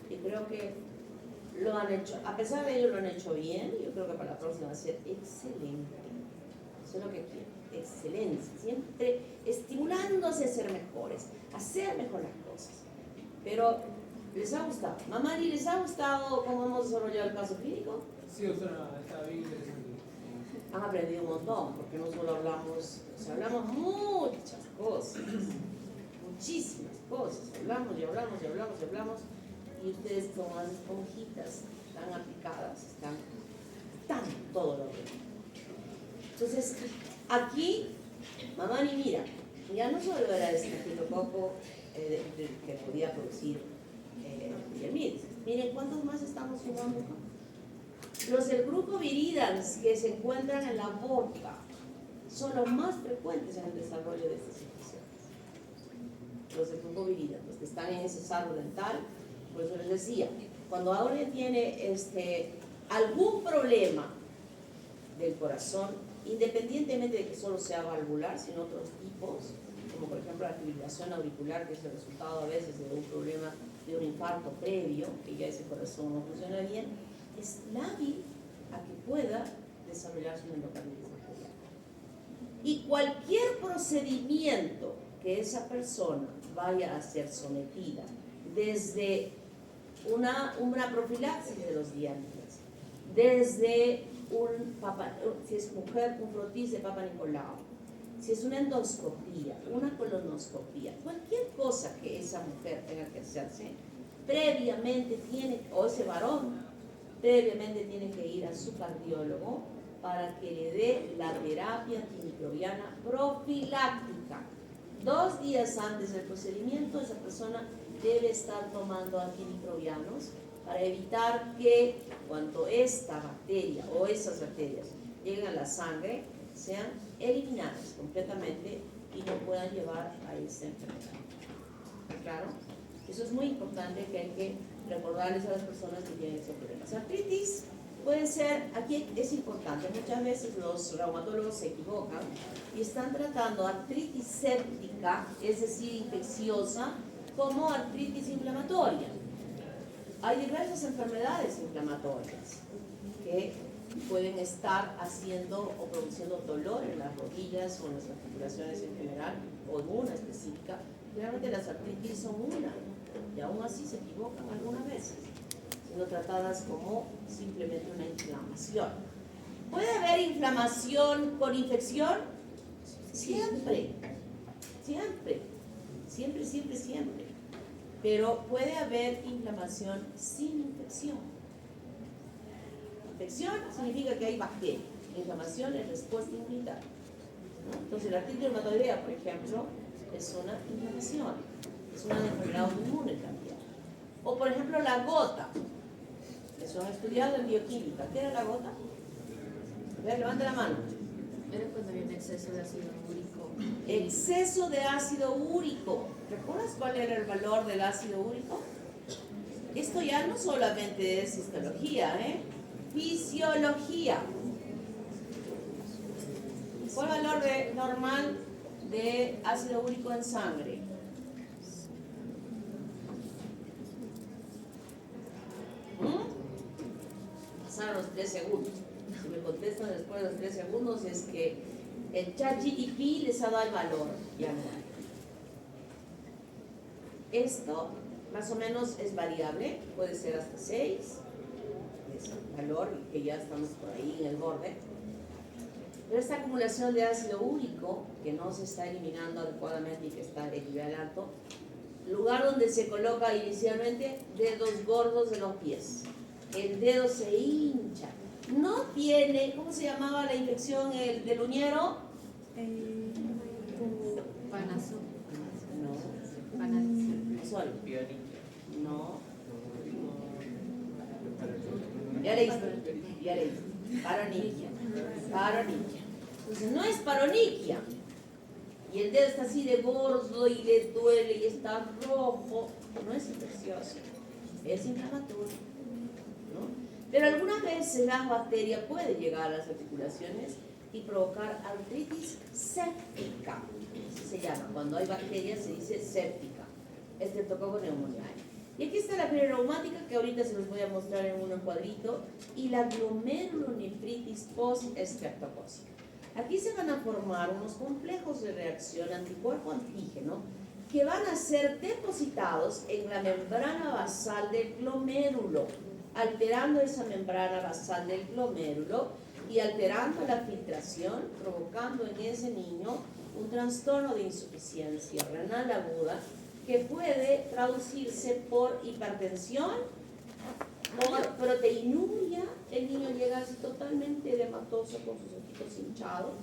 Y creo que lo han hecho, a pesar de ello lo han hecho bien. Yo creo que para la próxima va a ser excelente. Eso es lo que quiero. Excelencia, siempre estimulándose a ser mejores, a hacer mejor las cosas. Pero, ¿les ha gustado? Mamari, ¿les ha gustado cómo hemos desarrollado el caso clínico? Sí, o sea, está bien interesante. Han aprendido un montón, porque no solo hablamos, o sea, hablamos muchas cosas, muchísimas cosas, hablamos y y ustedes como las esponjitas están aplicadas, están todo lo que. Entonces, aquí, Mamani, mira, ya no solo era el Streptococcus que podía producir Guillermines. Miren, ¿cuántos más estamos sumando? Los del grupo viridans que se encuentran en la boca son los más frecuentes en el desarrollo de estas infecciones. Los del grupo viridans, los que están en ese sarro dental, por eso les decía, cuando alguien tiene algún problema del corazón, independientemente de que solo sea valvular, sino otros tipos, como por ejemplo la fibrilación auricular, que es el resultado a veces de un problema de un infarto previo, que ya ese corazón no funciona bien, es lábil a que pueda desarrollarse una endocarditis bacteriana. Y cualquier procedimiento que esa persona vaya a ser sometida, desde una profilaxis de los diálisis, desde si es mujer, un frotis de Papa Nicolau, si es una endoscopía, una colonoscopía, cualquier cosa que esa mujer tenga que hacerse, previamente o ese varón, previamente tiene que ir a su cardiólogo para que le dé la terapia antimicrobiana profiláctica. 2 días antes del procedimiento, esa persona debe estar tomando antimicrobianos para evitar que cuando esta bacteria o esas bacterias lleguen a la sangre, sean eliminadas completamente y no puedan llevar a esta enfermedad. ¿Claro? Eso es muy importante, que hay que recordarles a las personas que tienen esos problemas. Artritis puede ser, aquí es importante, muchas veces los reumatólogos se equivocan y están tratando artritis séptica, es decir, infecciosa, como artritis inflamatoria. Hay diversas enfermedades inflamatorias que pueden estar haciendo o produciendo dolor en las rodillas o en las articulaciones en general, o en una específica. Realmente las artritis son una, y aún así se equivocan algunas veces, siendo tratadas como simplemente una inflamación. ¿Puede haber inflamación con infección? Siempre, siempre. Pero puede haber inflamación sin infección. Infección significa que hay bacterias. Inflamación es respuesta inmunitaria, ¿no? Entonces la artritis reumatoidea, por ejemplo, es una inflamación, es una enfermedad autoinmune también. O por ejemplo la gota. Eso han estudiado en bioquímica. ¿Qué era la gota? A ver, levante la mano. Era cuando había un exceso de ácido úrico. Exceso de ácido úrico. ¿Recuerdas cuál era el valor del ácido úrico? Esto ya no solamente es histología, fisiología. ¿Cuál es el valor normal de ácido úrico en sangre? Pasaron los 3 segundos. Si me contestan después de los 3 segundos, es que el ChatGPT les ha dado el valor. Ya no hay. Esto más o menos es variable, puede ser hasta 6, es el valor que ya estamos por ahí en el borde. Pero esta acumulación de ácido úrico, que no se está eliminando adecuadamente y que está en nivel alto, lugar donde se coloca inicialmente, dedos gordos de los pies. El dedo se hincha. No tiene, ¿cómo se llamaba la infección del uñero? Panazo. No. Panazo. Sol. No. Ya leíste. Paroniquia. Entonces no es paroniquia. Y el dedo está así de gordo y le duele y está rojo. No es infeccioso, es inflamatorio, ¿no? Pero algunas veces la bacteria puede llegar a las articulaciones y provocar artritis séptica. Así se llama. Cuando hay bacterias se dice séptica. Streptococcus pneumoniae. Y aquí está la fiebre reumática, que ahorita se los voy a mostrar en un cuadrito, y la glomerulonefritis post-estreptocócica. Aquí se van a formar unos complejos de reacción anticuerpo-antígeno que van a ser depositados en la membrana basal del glomérulo, alterando esa membrana basal del glomérulo y alterando la filtración, provocando en ese niño un trastorno de insuficiencia renal aguda que puede traducirse por hipertensión, por proteinuria. El niño llega así totalmente edematoso con sus ojitos hinchados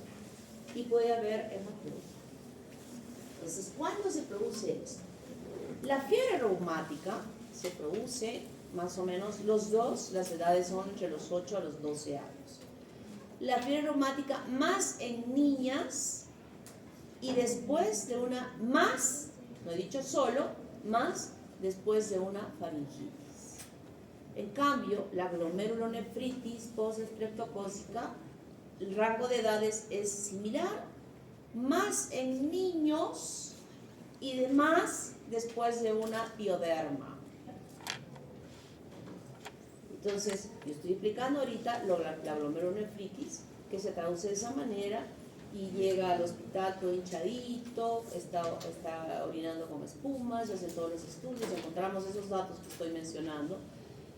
y puede haber hematuria. Entonces, ¿cuándo se produce esto? La fiebre reumática se produce más o menos las edades son entre los 8 a los 12 años. La fiebre reumática más en niñas y después de una más, no he dicho solo, más después de una faringitis. En cambio, la glomerulonefritis post-estreptocócica, el rango de edades es similar, más en niños y demás después de una pioderma. Entonces, yo estoy explicando ahorita la glomerulonefritis, que se traduce de esa manera y llega al hospital todo hinchadito, está orinando como espumas, hacen todos los estudios, encontramos esos datos que estoy mencionando.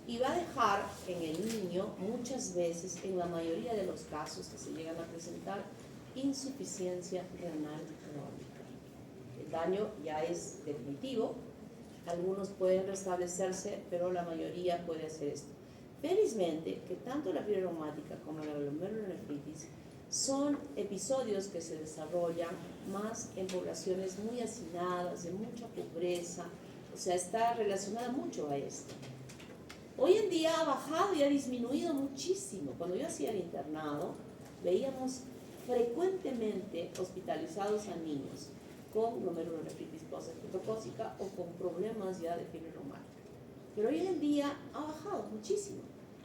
y va a dejar en el niño muchas veces, en la mayoría de los casos que se llegan a presentar, insuficiencia renal crónica. El daño ya es definitivo, algunos pueden restablecerse, pero la mayoría puede hacer esto. Felizmente, que tanto la fiebre reumática como la glomerulonefritis son episodios que se desarrollan más en poblaciones muy hacinadas, de mucha pobreza, o sea, está relacionada mucho a esto. Hoy en día ha bajado y ha disminuido muchísimo. Cuando yo hacía el internado, veíamos frecuentemente hospitalizados a niños con glomerulonefritis postestreptocócica o con problemas ya de fiebre reumática. Pero hoy en día ha bajado muchísimo,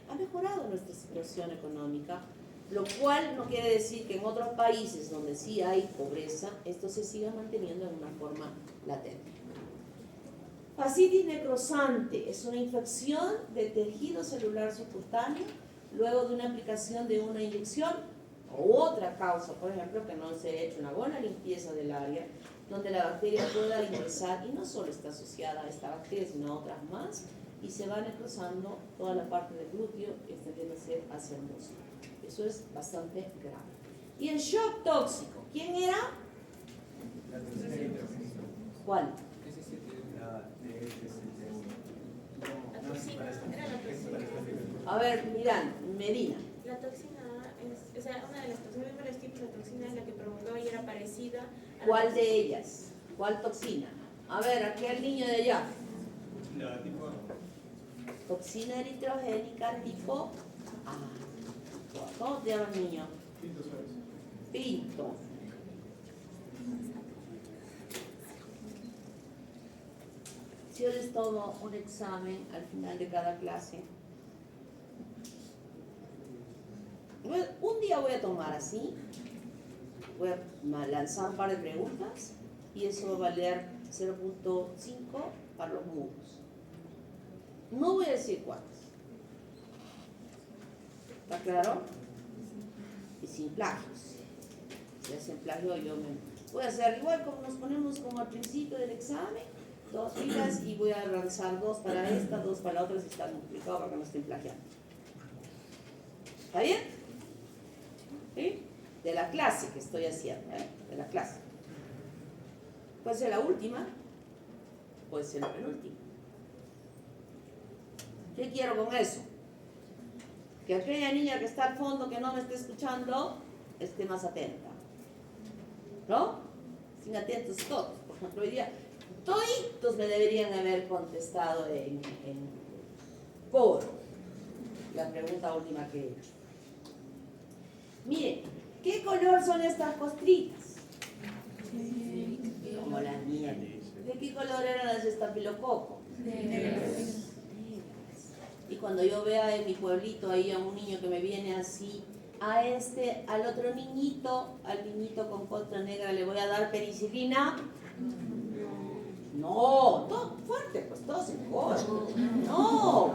ha mejorado nuestra situación económica, lo cual no quiere decir que en otros países donde sí hay pobreza, esto se siga manteniendo en una forma latente. Fascitis necrosante es una infección de tejido celular subcutáneo luego de una aplicación de una inyección o otra causa, por ejemplo, que no se ha hecho una buena limpieza del área donde la bacteria pueda ingresar, y no solo está asociada a esta bacteria, sino a otras más, y se va necrosando toda la parte del glúteo y extendiéndose hacia el músculo. Eso es bastante grave. Y el shock tóxico, ¿quién era? ¿Cuál? La toxina, era la toxina. A ver, Miran, Medina. La toxina es, o sea, una de las toxinas, de los tipos de toxina es la que provocó y era parecida a la ¿Cuál toxina. de ellas? ¿Cuál toxina? A ver, aquel niño de allá. La tipo Toxina eritrogénica tipo A. ¿Cómo te llamas, niño? Pinto. Si yo les tomo un examen al final de cada clase, un día voy a tomar así, voy a lanzar un par de preguntas y eso va a valer 0.5 para los mudos. No voy a decir cuántos. ¿Está claro? Y sin plagios. Si hacen plagio, yo me voy a hacer igual como nos ponemos como al principio del examen, 2 filas y voy a lanzar 2 para esta, 2 para la otra si está multiplicado para que no estén plagiando. ¿Está bien? ¿Sí? De la clase que estoy haciendo, de la clase. Puede ser la última, puede ser la penúltima. ¿Qué quiero con eso? Que aquella niña que está al fondo, que no me esté escuchando, esté más atenta. ¿No? Sin atentos todos. Por ejemplo, hoy día, toditos me deberían haber contestado en coro la pregunta última que he hecho. Miren, ¿qué color son estas costritas? Como la miel. ¿De qué color eran las estafilococo? Negras. Y cuando yo vea en mi pueblito ahí a un niño que me viene así, al otro niñito, al niñito con contra negra, ¿le voy a dar penicilina? No, todo fuerte, pues todos en coro. No, o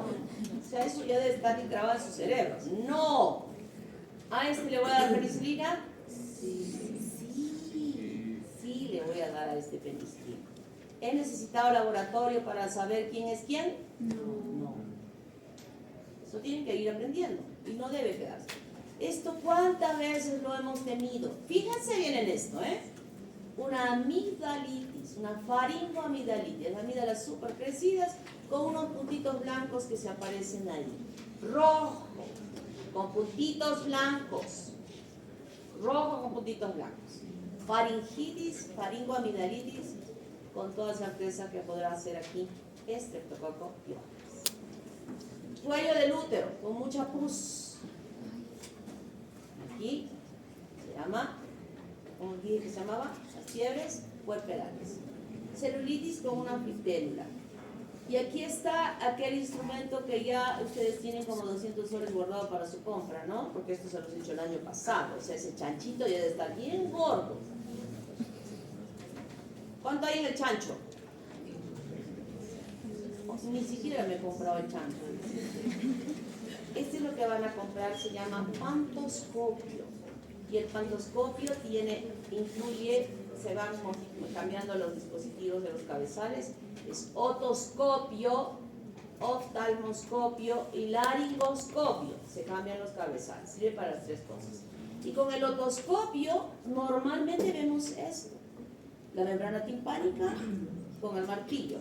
sea, eso ya debe estar grabado en su cerebro. No. ¿A este le voy a dar penicilina? Sí, le voy a dar a este penicilina. ¿He necesitado laboratorio para saber quién es quién? No. Eso tienen que ir aprendiendo y no debe quedarse. Esto, ¿cuántas veces lo hemos tenido? Fíjense bien en esto, Una amigdalitis, una faringoamigdalitis, las amígdalas súper crecidas con unos puntitos blancos que se aparecen ahí. Rojo, con puntitos blancos. Rojo con puntitos blancos. Faringitis, faringoamigdalitis, con toda certeza que podrá ser aquí estreptococo y otras. Cuello del útero, con mucha pus. Aquí se llama, ¿cómo dije que se llamaba? Las fiebres puerperales. Celulitis con una amfipélula. Y aquí está aquel instrumento que ya ustedes tienen como 200 soles guardado para su compra, ¿no? Porque esto se los he dicho el año pasado. O sea, ese chanchito ya debe estar bien gordo. ¿Cuánto hay en el chancho? Ni siquiera me he comprado el chancho. Este es lo que van a comprar, se llama pantoscopio. Y el pantoscopio incluye, se van cambiando los dispositivos de los cabezales. Es otoscopio, oftalmoscopio y laringoscopio. Se cambian los cabezales, sirve para las tres cosas. Y con el otoscopio normalmente vemos esto, la membrana timpánica con el martillo,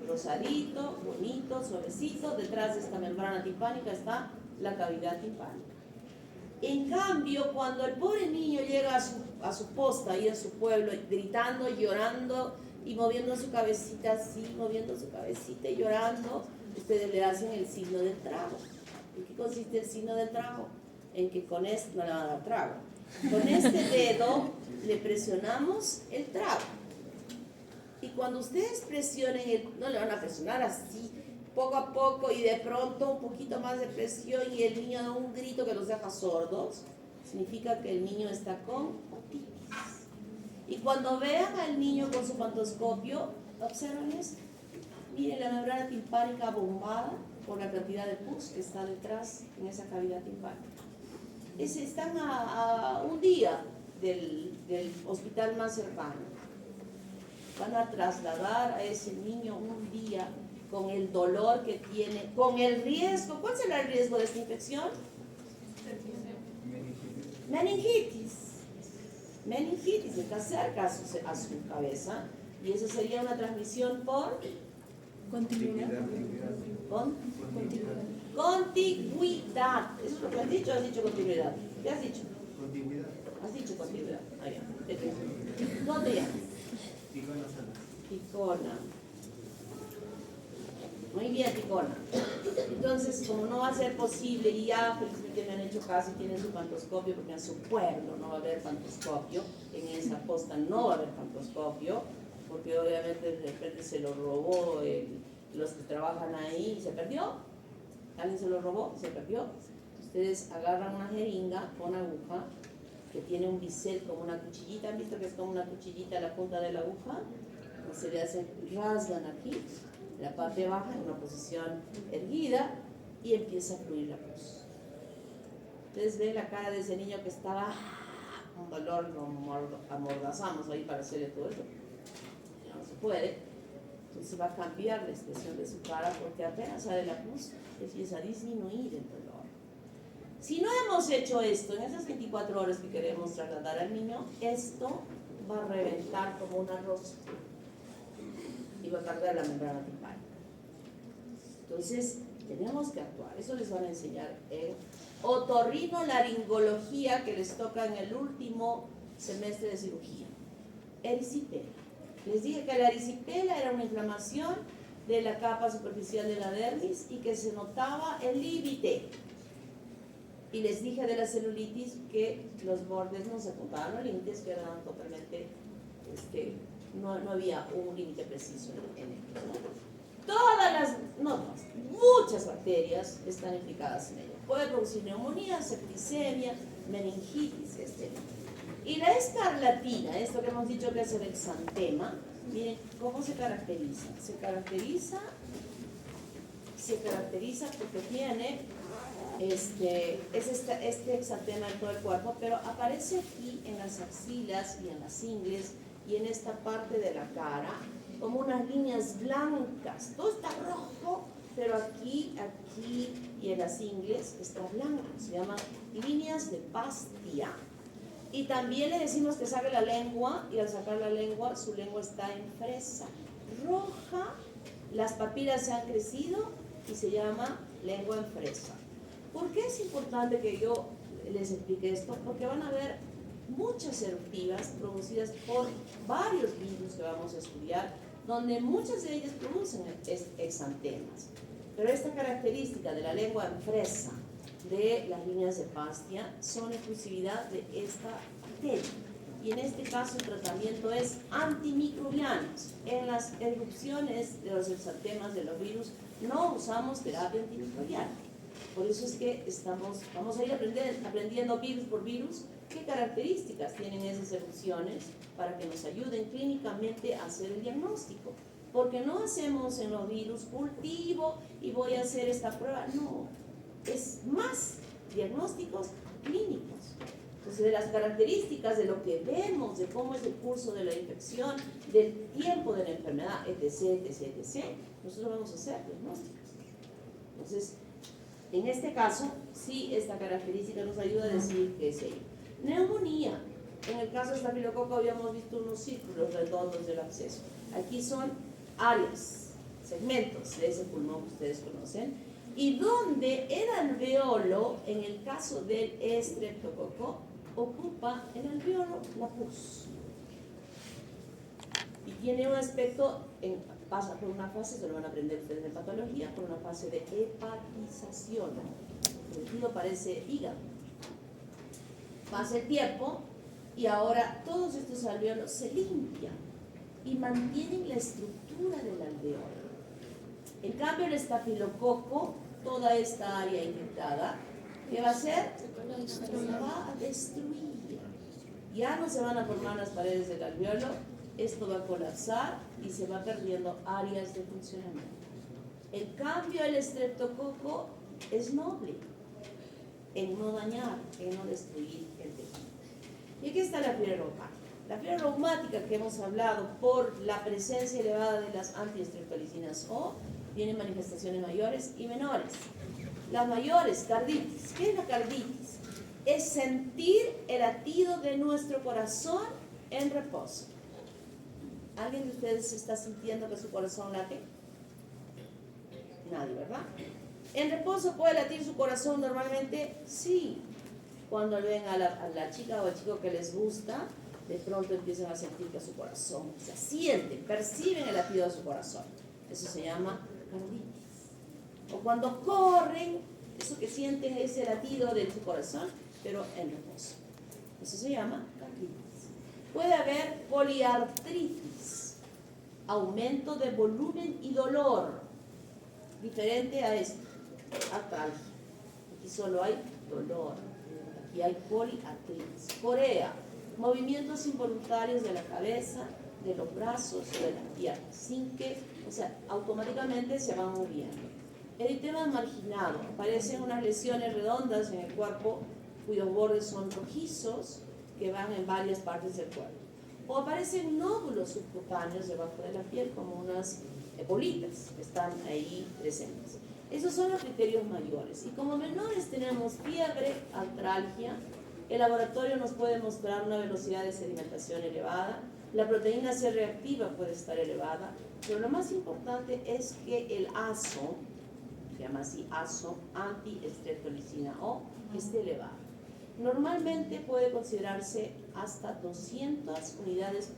rosadito, bonito, suavecito. Detrás de esta membrana timpánica está la cavidad timpánica. En cambio, cuando el pobre niño llega a su posta ahí en su pueblo, gritando, llorando y moviendo su cabecita así, moviendo su cabecita y llorando, ustedes le hacen el signo del trago. ¿En qué consiste el signo del trago? En que con esto no le van a dar trago. Con este dedo le presionamos el trago. Y cuando ustedes presionen, no le van a presionar así, poco a poco, y de pronto un poquito más de presión y el niño da un grito que los deja sordos, significa que el niño está con otitis. Y cuando vean al niño con su pantoscopio, observen esto. Miren la membrana timpánica bombada por la cantidad de pus que está detrás en esa cavidad timpánica. Están a un día del hospital más cercano. Van a trasladar a ese niño un día con el dolor que tiene, con el riesgo. ¿Cuál será el riesgo de esta infección? Meningitis. Meningitis, está cerca a su cabeza, y eso sería una transmisión por Continuidad. contiguidad. ¿Eso es lo que has dicho? ¿Has dicho continuidad? ¿Qué has dicho? Continuidad. Has dicho continuidad. Ahí va. ¿Dónde llamas? Ticona. Muy bien, Ticona. Entonces, como no va a ser posible, y ya felizmente me han hecho caso y tienen su pantoscopio, porque en su pueblo no va a haber pantoscopio, en esa posta no va a haber pantoscopio, porque obviamente de repente se lo robó los que trabajan ahí y se perdió. Alguien se lo robó y se perdió. Ustedes agarran una jeringa con aguja que tiene un bisel como una cuchillita. ¿Han visto que es como una cuchillita a la punta de la aguja? Se le hacen, rasgan aquí, la parte baja en una posición erguida, y empieza a fluir la pus. Ustedes ven la cara de ese niño que estaba con dolor, lo amordazamos ahí para hacerle todo eso. No se puede. Entonces va a cambiar la expresión de su cara, porque apenas sale la pus empieza a disminuir el dolor. Si no hemos hecho esto en esas 24 horas que queremos trasladar al niño, esto va a reventar como una rosa y va a cargar la membrana timpánica. Entonces, tenemos que actuar. Eso les van a enseñar en otorrinolaringología, que les toca en el último semestre de cirugía. Erisipela. Les dije que la erisipela era una inflamación de la capa superficial de la dermis y que se notaba el límite. Y les dije de la celulitis que los bordes no se juntaban, los límites que eran totalmente, no había un límite preciso en ellos, ¿no? Todas las, no todas, muchas bacterias están implicadas en ello. Puede producir neumonía, septicemia, meningitis, etc. Y la escarlatina, esto que hemos dicho que es el exantema, miren cómo se caracteriza. Se caracteriza porque tiene este exantema en todo el cuerpo, pero aparece aquí en las axilas y en las ingles y en esta parte de la cara como unas líneas blancas. Todo está rojo, pero aquí y en las ingles está blanco. Se llaman líneas de Bastia. Y también le decimos que saque la lengua, y al sacar la lengua, su lengua está en fresa, roja, las papilas se han crecido y se llama lengua en fresa. ¿Por qué es importante que yo les explique esto? Porque van a ver muchas eruptivas producidas por varios virus que vamos a estudiar, donde muchas de ellas producen exantemas. Pero esta característica de la lengua en fresa, de las líneas de Bastia, son exclusividad de esta bacteria. Y en este caso el tratamiento es antimicrobianos. En las erupciones de los exantemas de los virus no usamos terapia antimicrobiana. Por eso es que vamos a ir aprendiendo virus por virus qué características tienen esas erupciones para que nos ayuden clínicamente a hacer el diagnóstico. Porque no hacemos en los virus cultivo y voy a hacer esta prueba. No, es más diagnósticos clínicos. Entonces, de las características de lo que vemos, de cómo es el curso de la infección, del tiempo de la enfermedad, etc., nosotros vamos a hacer diagnósticos. Entonces, en este caso, sí, esta característica nos ayuda a decir que es ello. Neumonía. En el caso de estafilococo habíamos visto unos círculos redondos del absceso. Aquí son áreas, segmentos de ese pulmón que ustedes conocen. Y donde el alveolo, en el caso del estreptococo, ocupa el alveolo la pus. Y tiene un aspecto, pasa por una fase, se lo van a aprender ustedes en patología, por una fase de hepatización. El líquido parece hígado. Pasa el tiempo y ahora todos estos alveolos se limpian y mantienen la estructura del alveolo. En cambio, el estafilococo, toda esta área infectada, ¿qué va a hacer? Se va a destruir. Ya no se van a formar las paredes del alveolo, esto va a colapsar y se va perdiendo áreas de funcionamiento. En cambio, el estreptococo es noble en no dañar, en no destruir el tejido. Y aquí está la fiebre reumática. La fiebre reumática que hemos hablado por la presencia elevada de las antiestreptolicinas O, tienen manifestaciones mayores y menores. Las mayores, carditis. ¿Qué es la carditis? Es sentir el latido de nuestro corazón en reposo. ¿Alguien de ustedes está sintiendo que su corazón late? Nadie, ¿verdad? ¿En reposo puede latir su corazón normalmente? Sí. Cuando ven a la chica o al chico que les gusta, de pronto empiezan a sentir que su corazón se siente, perciben el latido de su corazón. Eso se llama carditis. O cuando corren, eso que sienten ese latido de su corazón, pero en reposo. Eso se llama carditis. Puede haber poliartritis, aumento de volumen y dolor, diferente a esto, artralgia. Aquí solo hay dolor, aquí hay poliartritis. Corea, movimientos involuntarios de la cabeza, de los brazos o de las piernas, sin que, o sea, automáticamente se van moviendo. Eritema marginado, aparecen unas lesiones redondas en el cuerpo cuyos bordes son rojizos que van en varias partes del cuerpo. O aparecen nódulos subcutáneos debajo de la piel como unas bolitas que están ahí presentes. Esos son los criterios mayores. Y como menores tenemos fiebre, artralgia, el laboratorio nos puede mostrar una velocidad de sedimentación elevada, la proteína C reactiva puede estar elevada, pero lo más importante es que el ASO, se llama así ASO, antiestreptolicina O, esté elevado. Normalmente puede considerarse hasta 200 unidades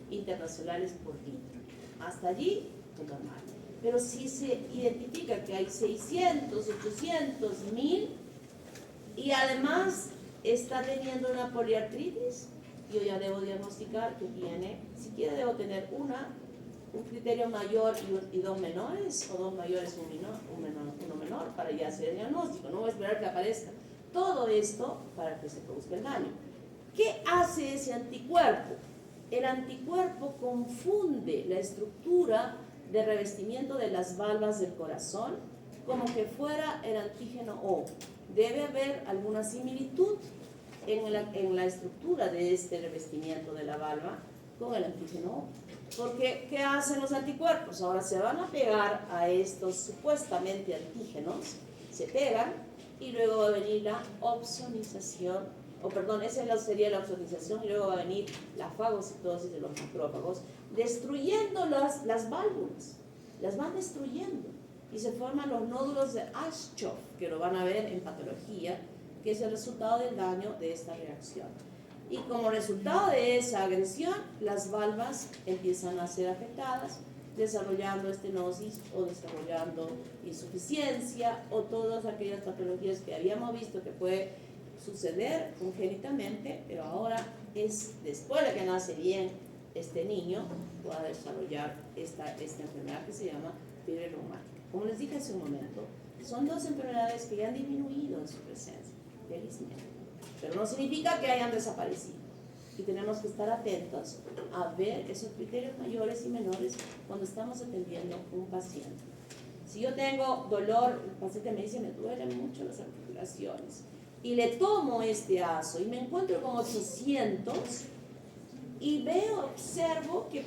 internacionales por litro. Hasta allí, es normal. Pero si se identifica que hay 600, 800, 1000 y además está teniendo una poliartritis, yo ya debo diagnosticar que tiene, siquiera debo tener un criterio mayor y dos menores, o dos mayores y uno menor, para ya hacer el diagnóstico. No voy a esperar que aparezca. Todo esto para que se produzca el daño. ¿Qué hace ese anticuerpo? El anticuerpo confunde la estructura de revestimiento de las valvas del corazón como que fuera el antígeno O. Debe haber alguna similitud en la estructura de este revestimiento de la valva con el antígeno O. Porque, ¿qué hacen los anticuerpos? Ahora se van a pegar a estos supuestamente antígenos, se pegan y luego va a venir la opsonización, esa sería la opsonización, y luego va a venir la fagocitosis de los macrófagos, destruyendo las válvulas, las van destruyendo y se forman los nódulos de Aschoff, que lo van a ver en patología, que es el resultado del daño de esta reacción. Y como resultado de esa agresión, las valvas empiezan a ser afectadas, desarrollando estenosis o desarrollando insuficiencia o todas aquellas patologías que habíamos visto que puede suceder congénitamente, pero ahora es después de que nace bien este niño, va a desarrollar esta enfermedad que se llama fiebre reumática. Como les dije hace un momento, son dos enfermedades que ya han disminuido en su presencia, felizmente, pero no significa que hayan desaparecido. Y tenemos que estar atentos a ver esos criterios mayores y menores cuando estamos atendiendo a un paciente. Si yo tengo dolor, el paciente me dice, me duelen mucho las articulaciones, y le tomo este azo y me encuentro con 800 y observo que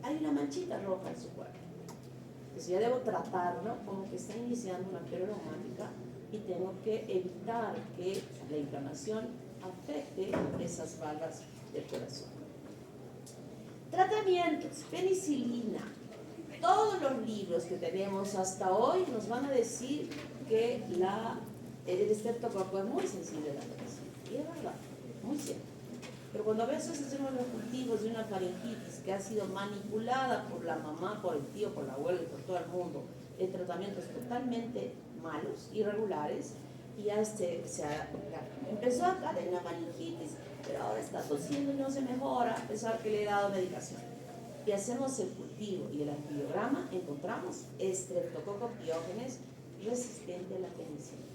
hay una manchita roja en su cuerpo. Entonces ya debo tratarlo como que está iniciando una fiebre reumática y tengo que evitar que la inflamación afecte esas valvas del corazón. Tratamientos, penicilina. Todos los libros que tenemos hasta hoy nos van a decir que el estreptococo es muy sensible a la penicilina. Y es verdad, muy cierto. Pero cuando a veces hacemos los cultivos de una faringitis que ha sido manipulada por la mamá, por el tío, por la abuela y por todo el mundo, en tratamientos totalmente malos, irregulares, y ya empezó a caer en la faringitis, pero ahora está tosiendo y no se mejora, a pesar que le he dado medicación. Y hacemos el cultivo y el antibiograma, encontramos Streptococcus pyogenes resistente a la penicilina.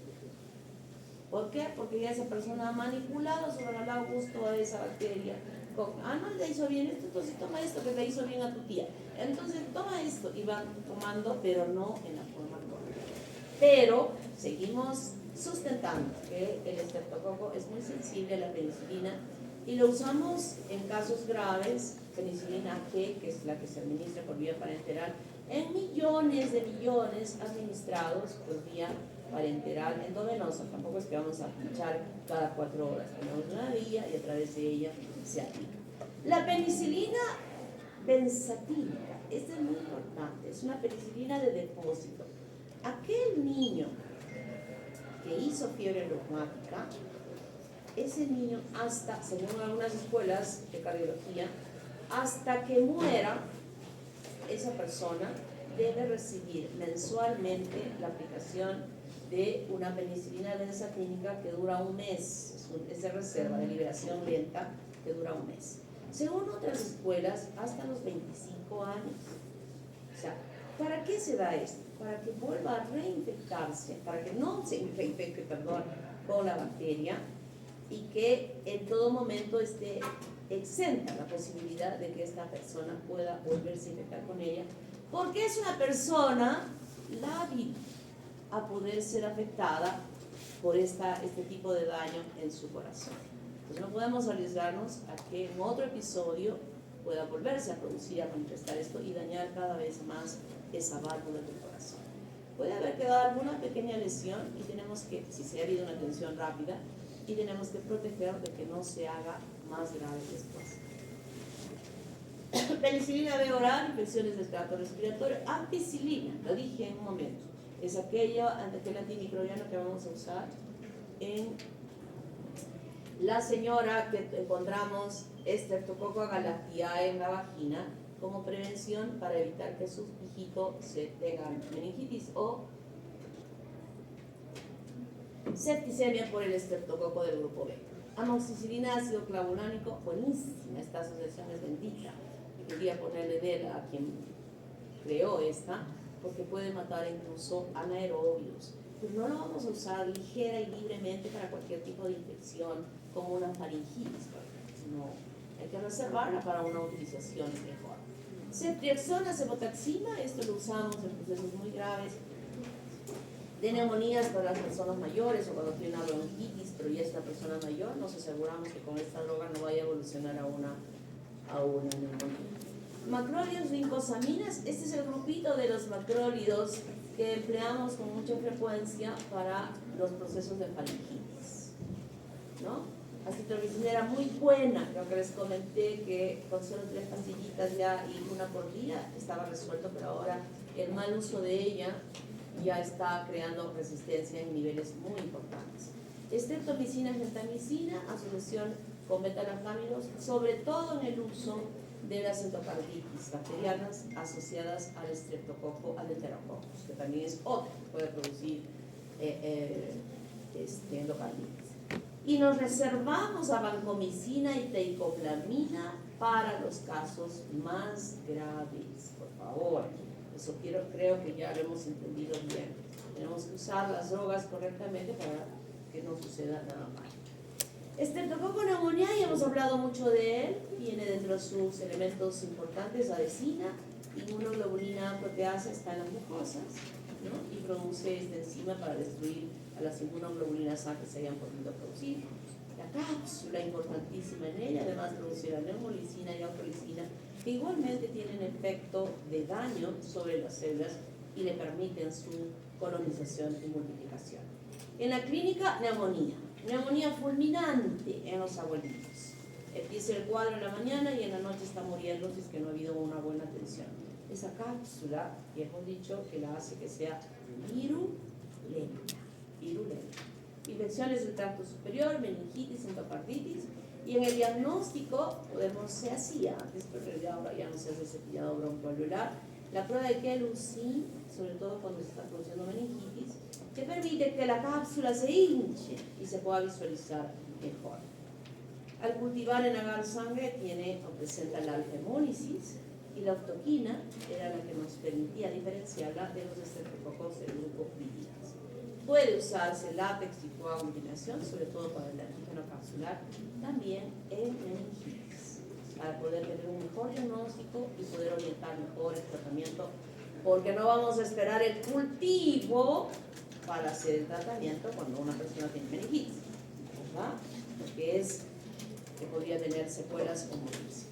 ¿Por qué? Porque ya esa persona ha manipulado, se le ha dado gusto a esa bacteria. No le hizo bien esto, entonces toma esto que le hizo bien a tu tía. Entonces toma esto y van tomando, pero no en la forma correcta. Pero seguimos sustentando que el estreptococo es muy sensible a la penicilina y lo usamos en casos graves, penicilina G, que es la que se administra por vía parenteral, en millones de millones administrados por vía parenteral endovenosa. Tampoco es que vamos a pinchar cada 4 horas, tenemos una vía y a través de ella se aplica. La penicilina benzatínica, esta es muy importante, es una penicilina de depósito. Aquel niño que hizo fiebre reumática, ese niño hasta, según algunas escuelas de cardiología, hasta que muera, esa persona debe recibir mensualmente la aplicación de una penicilina benzatínica que dura un mes, es de reserva, de liberación lenta, que dura un mes. Según otras escuelas, hasta los 25 años. O sea, ¿para qué se da esto? Para que vuelva a reinfectarse, para que no se infecte, con la bacteria y que en todo momento esté exenta la posibilidad de que esta persona pueda volverse a infectar con ella, porque es una persona lábil a poder ser afectada por este tipo de daño en su corazón. Entonces no podemos arriesgarnos a que en otro episodio pueda volverse a producir, a manifestar esto y dañar cada vez más esa válvula del corazón. Puede haber quedado alguna pequeña lesión y tenemos que, si se ha habido una atención rápida, y tenemos que proteger de que no se haga más grave después. Penicilina B oral, infecciones del tracto respiratorio. Ampicilina, lo dije en un momento, es aquel antimicrobiano que vamos a usar en la señora que encontramos Streptococcus galactiae en la vagina como prevención para evitar que sus hijitos tengan meningitis o septicemia por el estreptococo del grupo B. Amoxicilina, ácido clavulánico, buenísima, esta asociación es bendita. Quería ponerle dedo a quien creó esta, porque puede matar incluso anaerobios. Pues no lo vamos a usar ligera y libremente para cualquier tipo de infección, como una faringitis, no, hay que reservarla para una utilización mejor. Ceftriaxona, cefotaxima, esto lo usamos en procesos muy graves de neumonías para las personas mayores o cuando tiene una bronquitis, pero ya es una persona mayor, nos aseguramos que con esta droga no vaya a evolucionar a una neumonía. Macrólidos, rincosaminas, este es el grupito de los macrólidos que empleamos con mucha frecuencia para los procesos de faringitis, ¿no? Acitromicina era muy buena, creo que les comenté que con solo 3 pastillitas ya y una por día estaba resuelto, pero ahora el mal uso de ella ya está creando resistencia en niveles muy importantes. Streptomicina, gentamicina, asociación con betalactámidos, sobre todo en el uso de las endocarditis bacterianas asociadas al estreptococo, al enterococcus, que también es otro que puede producir endocarditis. Y nos reservamos a vancomicina y teicoplamina para los casos más graves, por favor. Eso creo que ya lo hemos entendido bien. Tenemos que usar las drogas correctamente para que no suceda nada mal. Estreptococo neumonía, ya hemos hablado mucho de él, tiene dentro de sus elementos importantes adesina, inmunoglobulina proteasa está en las mucosas, ¿no? Y produce esta enzima para destruir a las inmunoglobulinas A que se hayan podido producir. La cápsula, importantísima en ella, además produce la neumolicina y autolicina, que igualmente tienen efecto de daño sobre las células y le permiten su colonización y multiplicación. En la clínica, neumonía fulminante en los abuelitos. Empieza el cuadro en la mañana y en la noche está muriendo si es que no ha habido una buena atención. Esa cápsula, que hemos dicho, que la hace que sea virulenta. Infecciones del tracto superior, meningitis, endocarditis. Y en el diagnóstico se hacía antes, pero en realidad ahora ya no se hace cepillado broncoalveolar. La prueba de Kelusin, sobre todo cuando se está produciendo meningitis, que permite que la cápsula se hinche y se pueda visualizar mejor. Al cultivar en agar sangre tiene o presenta la alfa-hemólisis y la autoquina era la que nos permitía diferenciarla de los estreptococos del grupo Vigilas. Puede usarse látex y coagulación, sobre todo para el antígeno capsular, también en meningitis, para poder tener un mejor diagnóstico y poder orientar mejor el tratamiento, porque no vamos a esperar el cultivo para hacer el tratamiento cuando una persona tiene meningitis, ¿verdad? Porque que podría tener secuelas o morirse.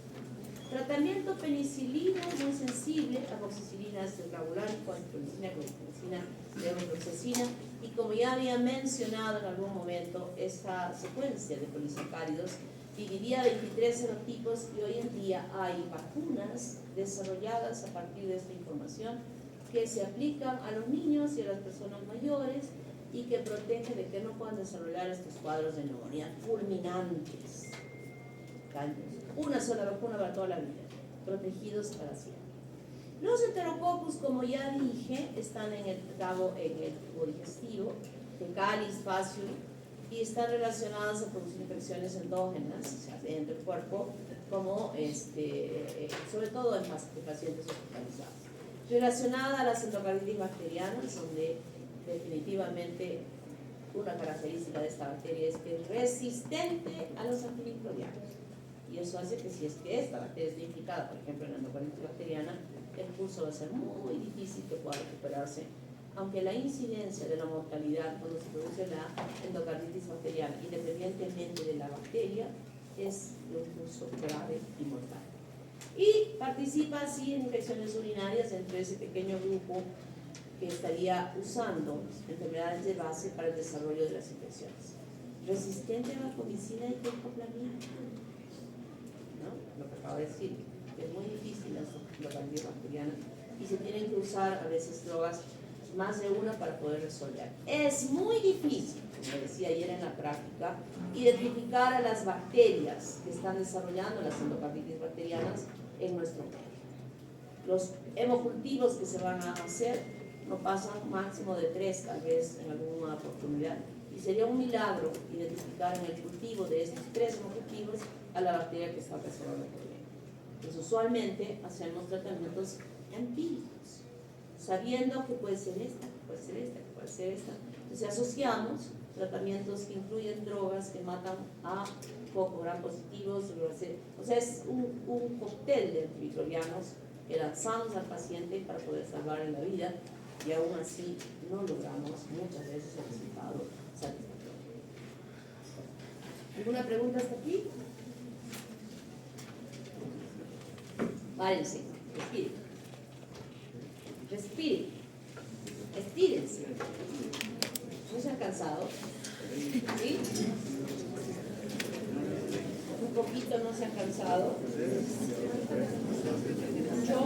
Tratamiento penicilino muy sensible, amoxicilina tetrabulárico, anticolicina, clorexina, levofloxacina, y como ya había mencionado en algún momento, esta secuencia de polisacáridos dividía 23 serotipos y hoy en día hay vacunas desarrolladas a partir de esta información que se aplican a los niños y a las personas mayores y que protegen de que no puedan desarrollar estos cuadros de neumonía fulminantes. Una sola vacuna para toda la vida, protegidos para siempre. Los enterococcus, como ya dije, están en el tubo digestivo, fecalis, facium, y están relacionadas a producir infecciones endógenas, o sea, dentro del cuerpo, como sobre todo en pacientes hospitalizados. Relacionada a las endocarditis bacterianas, donde definitivamente una característica de esta bacteria es que es resistente a los antimicrobianos. Y eso hace que si es que esta bacteria está implicada, por ejemplo, en la endocarditis bacteriana, el curso va a ser muy difícil que pueda recuperarse, aunque la incidencia de la mortalidad cuando se produce la endocarditis bacteriana, independientemente de la bacteria, es de un curso grave y mortal. Y participa así en infecciones urinarias dentro de ese pequeño grupo que estaría usando enfermedades de base para el desarrollo de las infecciones. Resistente a la vancomicina y tercoplamina, ¿no? Lo que acabo de decir, es muy difícil la endocarditis bacteriana y se tienen que usar a veces drogas, más de una, para poder resolver. Es muy difícil, como decía ayer en la práctica, identificar a las bacterias que están desarrollando las endocarditis bacterianas en nuestro medio. Los hemocultivos que se van a hacer no pasan máximo de 3, tal vez en alguna oportunidad, y sería un milagro identificar en el cultivo de estos 3 hemocultivos a la bacteria que está resolviendo el problema. Entonces, usualmente hacemos tratamientos empíricos, sabiendo que puede ser esta, que puede ser esta, que puede ser esta. Entonces asociamos tratamientos que incluyen drogas que matan a poco gram positivos, o sea, es un cóctel de antimicrobianos que lanzamos al paciente para poder salvarle la vida, y aún así no logramos muchas veces el resultado satisfactorio. ¿Alguna pregunta hasta aquí? Párense, respiren. Respiren, estírense. ¿No se han cansado? ¿Sí? Un poquito no se han cansado. Mucho.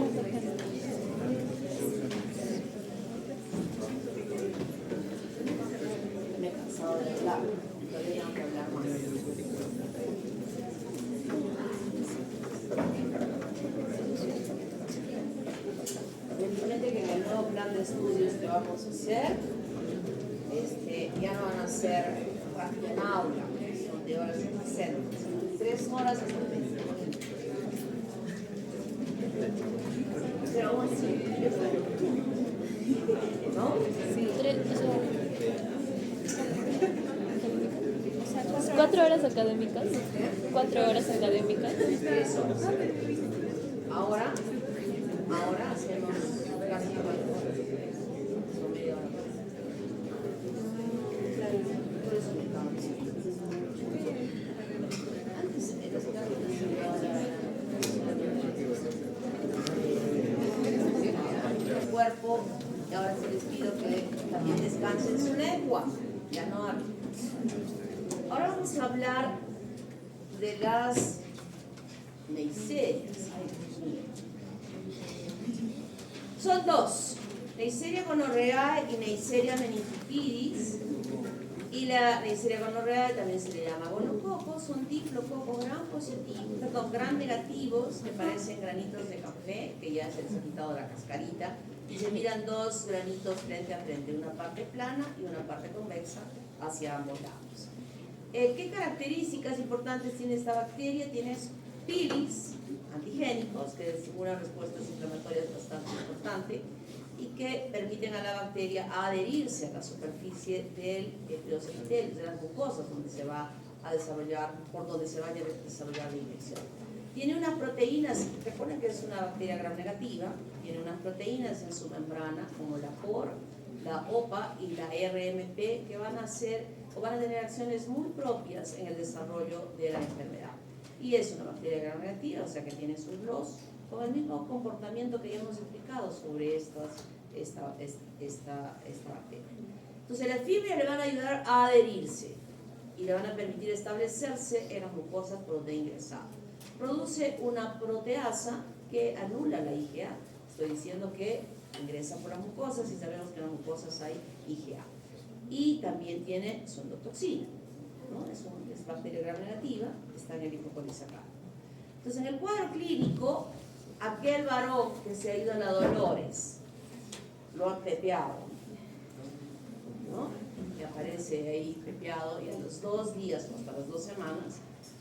Me he cansado de hablar. Todavía tengo que hablar más. Evidentemente que en el nuevo plan de estudios que vamos a hacer, ya no van a ser en aula, donde ahora se va a hacer 3 horas hasta 20. Pero aún así, ¿no? Sí, 4 horas académicas. 4 horas académicas. Eso. Ahora hacemos casi 4 horas. cuerpo. Y ahora sí les pido que también descansen su lengua. Ya no hablo. Ahora vamos a hablar de las neiserias. Ay, Dios mío. Son dos: Neisseria gonorrhoeae y Neisseria meningitidis. Y la Neisseria gonorrhoeae también se le llama gonococos. Son diplococos gram positivos, perdón, gram negativos, que parecen granitos de café, que ya se les ha quitado la cascarita, y se miran dos granitos frente a frente, una parte plana y una parte convexa hacia ambos lados. ¿Qué características importantes tiene esta bacteria? Tiene pilis antigénicos, que es una respuesta inflamatoria bastante importante, y que permiten a la bacteria adherirse a la superficie de los epitelios, de las mucosas, donde se va a desarrollar, por donde se vaya a desarrollar la infección. Tiene unas proteínas, recuerden que es una bacteria gram negativa, tiene unas proteínas en su membrana, como la POR, la OPA y la RMP, que van a hacer o van a tener acciones muy propias en el desarrollo de la enfermedad. Y es una bacteria gram negativa, o sea que tiene sus LOS, con el mismo comportamiento que ya hemos explicado sobre esta bacteria. Entonces las fibras le van a ayudar a adherirse y le van a permitir establecerse en las mucosas por donde ingresa. Produce una proteasa que anula la IgA. Estoy diciendo que ingresa por las mucosas y sabemos que en las mucosas hay IgA. Y también tiene sondotoxina, ¿no? Es bacteria gram negativa, está en el lipopolisacárido. Entonces en el cuadro clínico, aquel varón que se ha ido a la Dolores, lo han pepeado, ¿no? Que aparece ahí pepeado, y a los 2 días o hasta las 2 semanas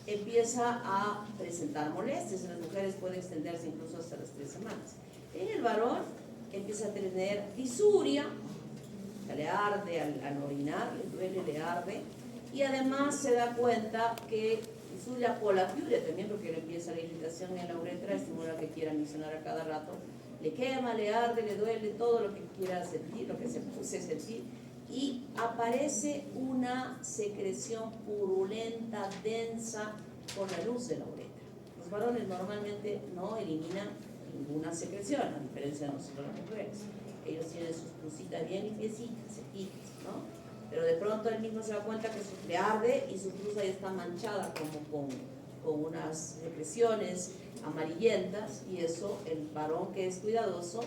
empieza a presentar molestias. En las mujeres puede extenderse incluso hasta las 3 semanas. En el varón empieza a tener disuria, le arde al orinar, le duele, le arde, y además se da cuenta que disuria por la piuria también, porque le empieza la irritación en la uretra, estimula que quiera misionar a cada rato, le quema, le arde, le duele, todo lo que quiera sentir, lo que se puse sentir, y aparece una secreción purulenta, densa, con la luz de la uretra. Los varones normalmente no eliminan ninguna secreción, a diferencia de nosotros las mujeres. Ellos tienen sus plusitas bien limpiecitas, sequitas, ¿no? Pero de pronto él mismo se da cuenta que le arde y su plusa ya está manchada como con unas secreciones amarillentas, y eso el varón que es cuidadoso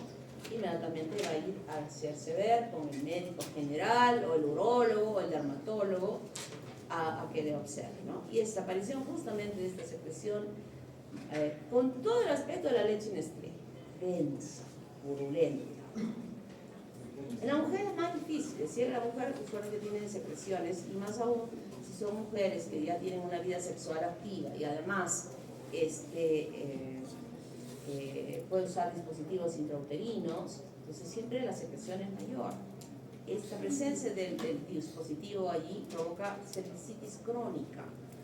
inmediatamente va a ir a hacerse ver con el médico general o el urólogo o el dermatólogo a que le observe, ¿no? Y esta aparición justamente de esta secreción con todo el aspecto de la leche Nestlé, densa, purulenta. En la mujer es más difícil, si la mujer usualmente tiene secreciones, y más aún si son mujeres que ya tienen una vida sexual activa y además puede usar dispositivos intrauterinos, entonces siempre la secreción es mayor. Esta presencia del dispositivo allí provoca cervicitis crónica,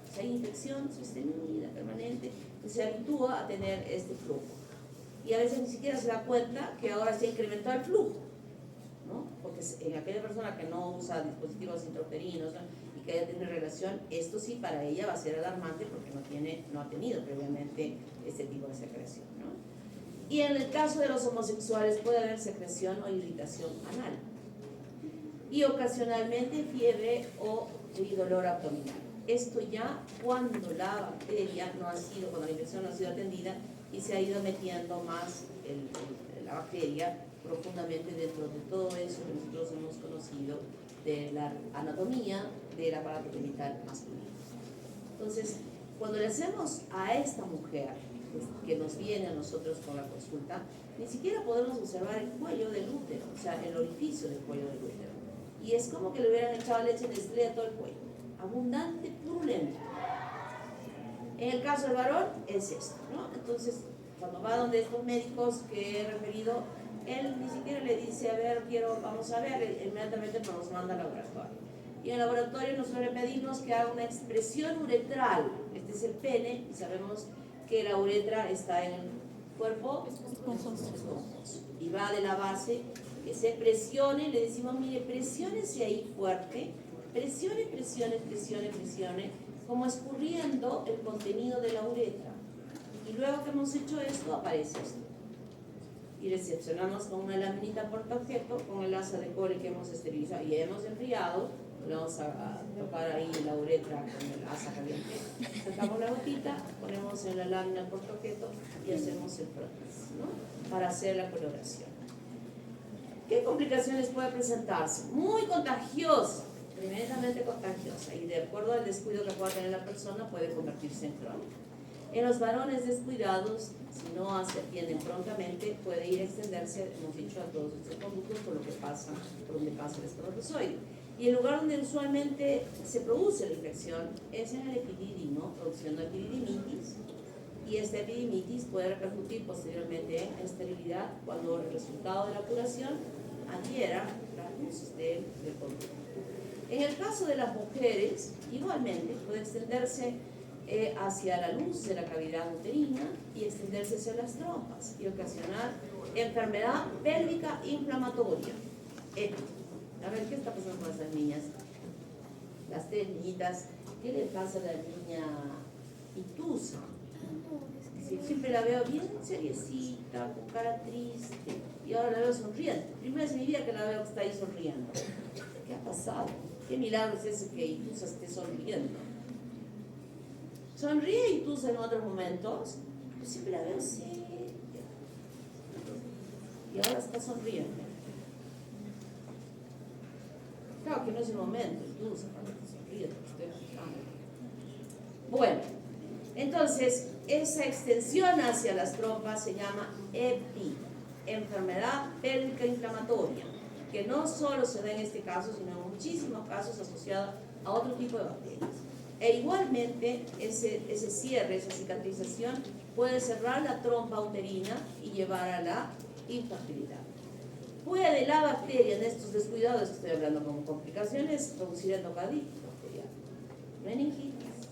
o sea, hay infección sostenida, permanente, que se habitúa a tener este flujo. Y a veces ni siquiera se da cuenta que ahora se ha incrementado el flujo, ¿no? Porque en aquella persona que no usa dispositivos intrauterinos, ¿no?, y que haya tenido relación, esto sí para ella va a ser alarmante porque no ha tenido previamente este tipo de secreción, ¿no? Y en el caso de los homosexuales puede haber secreción o irritación anal y ocasionalmente fiebre y dolor abdominal. Esto ya cuando la bacteria cuando la infección no ha sido atendida y se ha ido metiendo más la bacteria profundamente dentro de todo eso que nosotros hemos conocido de la anatomía del aparato genital masculino. Entonces, cuando le hacemos a esta mujer que nos viene a nosotros con la consulta, ni siquiera podemos observar el cuello del útero, o sea, el orificio del cuello del útero. Y es como que le hubieran echado leche Nestlé a todo el cuello, abundante, purulento. En el caso del varón es esto, ¿no? Entonces, cuando va donde estos médicos que he referido, él ni siquiera le dice, a ver, vamos a ver, inmediatamente nos manda al laboratorio. Y en el laboratorio nosotros le pedimos que haga una expresión uretral. Este es el pene, y sabemos que la uretra está en el cuerpo esponjoso. Y va de la base, que se presione, le decimos, mire, presiónese ahí fuerte, presione, como escurriendo el contenido de la uretra. Y luego que hemos hecho esto, aparece esto. y recepcionamos con una laminita portaobjeto con el asa de cobre que hemos esterilizado y hemos enfriado. Le vamos a tocar ahí la uretra con el asa caliente. Sacamos la gotita, ponemos en la lámina portaobjeto y hacemos el prótesis, ¿no? Para hacer la coloración. ¿Qué complicaciones puede presentarse? Muy contagiosa, tremendamente contagiosa, y de acuerdo al descuido que pueda tener la persona puede convertirse en crónica. En los varones descuidados, si no se atienden prontamente, puede ir a extenderse, hemos dicho, a todos estos conductos por lo que pasa, por donde pasa el espermatozoide. Y el lugar donde usualmente se produce la infección es en el epidídimo, produciendo epididimitis, y esta epididimitis puede repercutir posteriormente en esterilidad cuando el resultado de la curación adhiera la luz del conducto. En el caso de las mujeres, igualmente puede extenderse hacia la luz de la cavidad uterina y extenderse hacia las trompas y ocasionar enfermedad pélvica inflamatoria. A ver, ¿qué está pasando con esas niñas? Las tres niñitas, ¿qué le pasa a la niña Itusa? Sí, siempre la veo bien seriecita, con cara triste, y ahora la veo sonriente. Primera vez en mi vida que la veo que está ahí sonriendo. ¿Qué ha pasado? ¿Qué milagro es ese que Itusa esté sonriendo? Sonríe Itusa en otros momentos, pero siempre la veo seria. Y ahora está sonriendo. Claro que no es el momento, Itusa, cuando te sonríe, te estoy fijando. Bueno, entonces, esa extensión hacia las trompas se llama EPI, enfermedad pélvica inflamatoria, que no solo se da en este caso, sino en muchísimos casos asociada a otro tipo de bacterias. E igualmente, ese cierre, esa cicatrización, puede cerrar la trompa uterina y llevar a la infertilidad. Puede la bacteria en estos descuidados, que estoy hablando como complicaciones, producir endocarditis bacteriana, meningitis,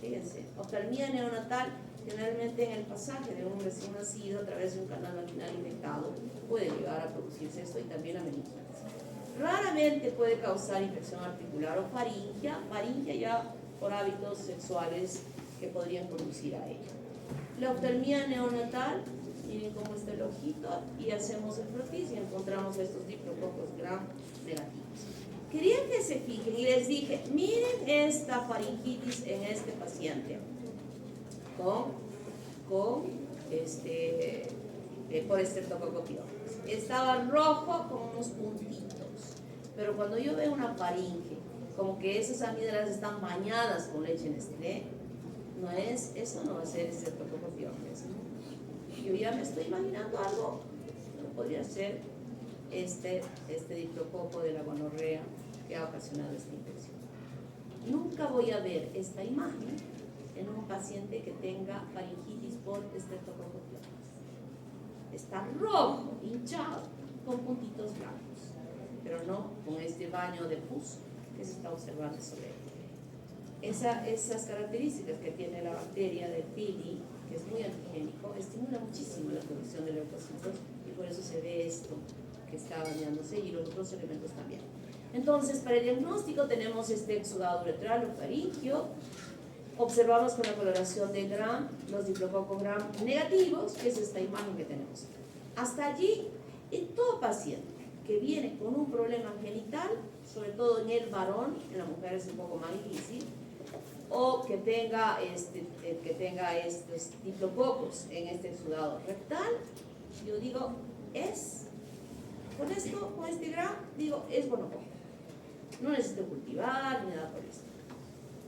fíjense, oftalmía neonatal, generalmente en el pasaje de un recién nacido a través de un canal vaginal infectado, puede llegar a producirse esto y también la meningitis. Raramente puede causar infección articular o faringia ya por hábitos sexuales que podrían conducir a ello. La oftalmía neonatal, miren cómo está el ojito, y hacemos el frotis y encontramos estos diplococos gram negativos. Querían que se fijen y les dije, miren esta faringitis en este paciente por Streptococcus pyogenes. Estaba rojo con unos puntitos, pero cuando yo veo una faringe, como que esas amígdalas están bañadas con leche Nestlé, eso no va a ser Streptococcus pyogenes. Yo ya me estoy imaginando algo, no podría ser este diplococo de la gonorrea que ha ocasionado esta infección. Nunca voy a ver esta imagen en un paciente que tenga faringitis por Streptococcus pyogenes. Está rojo, hinchado, con puntitos blancos, pero no con este baño de pus que se está observando sobre él. Esas características que tiene la bacteria del pili, que es muy antigénico, estimula muchísimo la producción de leucocitos y por eso se ve esto que está bañándose y los otros elementos también. Entonces, para el diagnóstico tenemos este exudado uretral o faringio. Observamos con la coloración de Gram los diplococos Gram negativos, que es esta imagen que tenemos. Hasta allí, en todo paciente que viene con un problema genital, sobre todo en el varón, en la mujer es un poco más difícil, o que tenga estos diplococos en este exudado rectal, yo digo, con este Gram, digo, es gonorrea. No necesito cultivar ni nada por esto.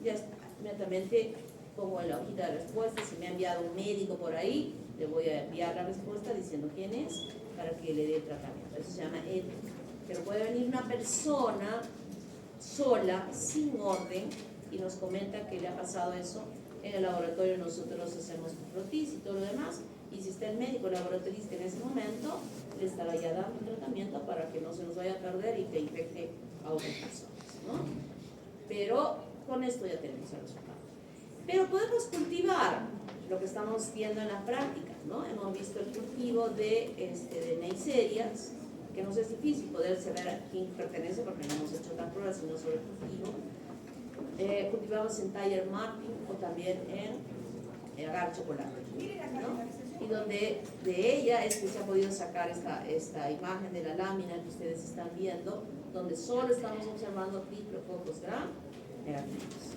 Ya está, inmediatamente pongo en la hojita de respuesta, si me ha enviado un médico por ahí, le voy a enviar la respuesta diciendo quién es para que le dé tratamiento. Eso se llama ética. Pero puede venir una persona sola, sin orden, y nos comenta que le ha pasado eso. En el laboratorio nosotros hacemos frotis y todo lo demás, y si está el médico laboratorista en ese momento, le estará ya dando un tratamiento para que no se nos vaya a perder y que infecte a otras personas, ¿no? Pero con esto ya tenemos el resultado. Pero podemos cultivar lo que estamos viendo en la práctica, ¿no? Hemos visto el cultivo de Neisserias, que nos es difícil poder saber a quién pertenece porque no hemos hecho tan pruebas, sino sobre el cultivo. Cultivamos en Tiger Martin o también en agar chocolate, ¿no? y donde de ella es que se ha podido sacar esta imagen de la lámina que ustedes están viendo, donde solo estamos observando diplococos gram negativos.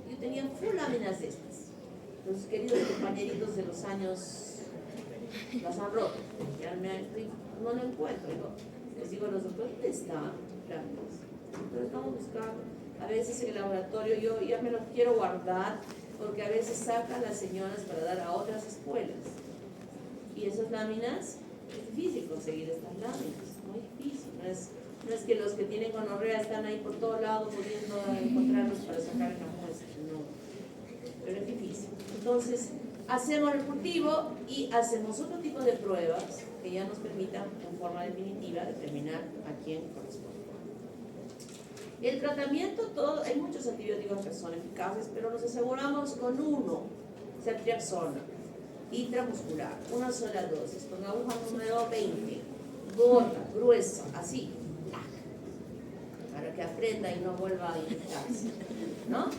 Yo tenía full láminas de estas. Los queridos compañeritos de los años las han roto, ya no lo encuentro. Les digo a los doctores, ¿dónde están láminas? Entonces estamos buscando. A veces en el laboratorio yo ya me lo quiero guardar, porque a veces sacan las señoras para dar a otras escuelas. Y esas láminas, es difícil conseguir estas láminas, muy difícil. No es que los que tienen gonorrea están ahí por todo lado pudiendo encontrarlos para sacar en la muestra, no. Pero es difícil. Entonces, hacemos el cultivo y hacemos otro tipo de pruebas que ya nos permitan, en forma definitiva, determinar a quién corresponde. El tratamiento, hay muchos antibióticos que son eficaces, pero nos aseguramos con uno, ceftriaxona, intramuscular, una sola dosis, con aguja número 20, gota, gruesa, así, para que aprenda y no vuelva a inyectarse, ¿no?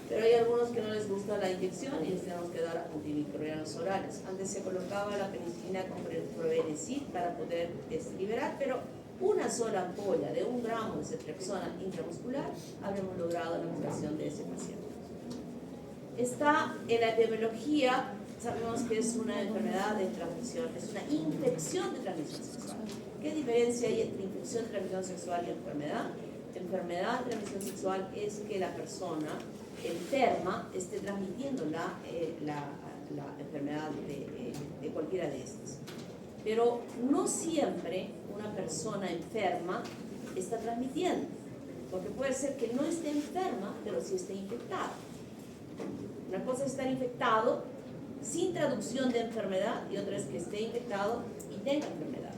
Pero hay algunos que no les gusta la inyección y les tenemos que dar antimicrobianos orales. Antes se colocaba la penicilina con Probenecid para poder liberar, pero una sola ampolla de 1 gramo de ceftriaxona intramuscular habremos logrado la curación de ese paciente. Está en la epidemiología, sabemos que es una enfermedad de transmisión, es una infección de transmisión sexual. ¿Qué diferencia hay entre infección de transmisión sexual y enfermedad? Enfermedad de transmisión sexual es que la persona enferma esté transmitiendo la enfermedad de cualquiera de estas. Pero no siempre una persona enferma está transmitiendo, porque puede ser que no esté enferma, pero sí esté infectada. Una cosa es estar infectado sin traducción de enfermedad y otra es que esté infectado y tenga enfermedad.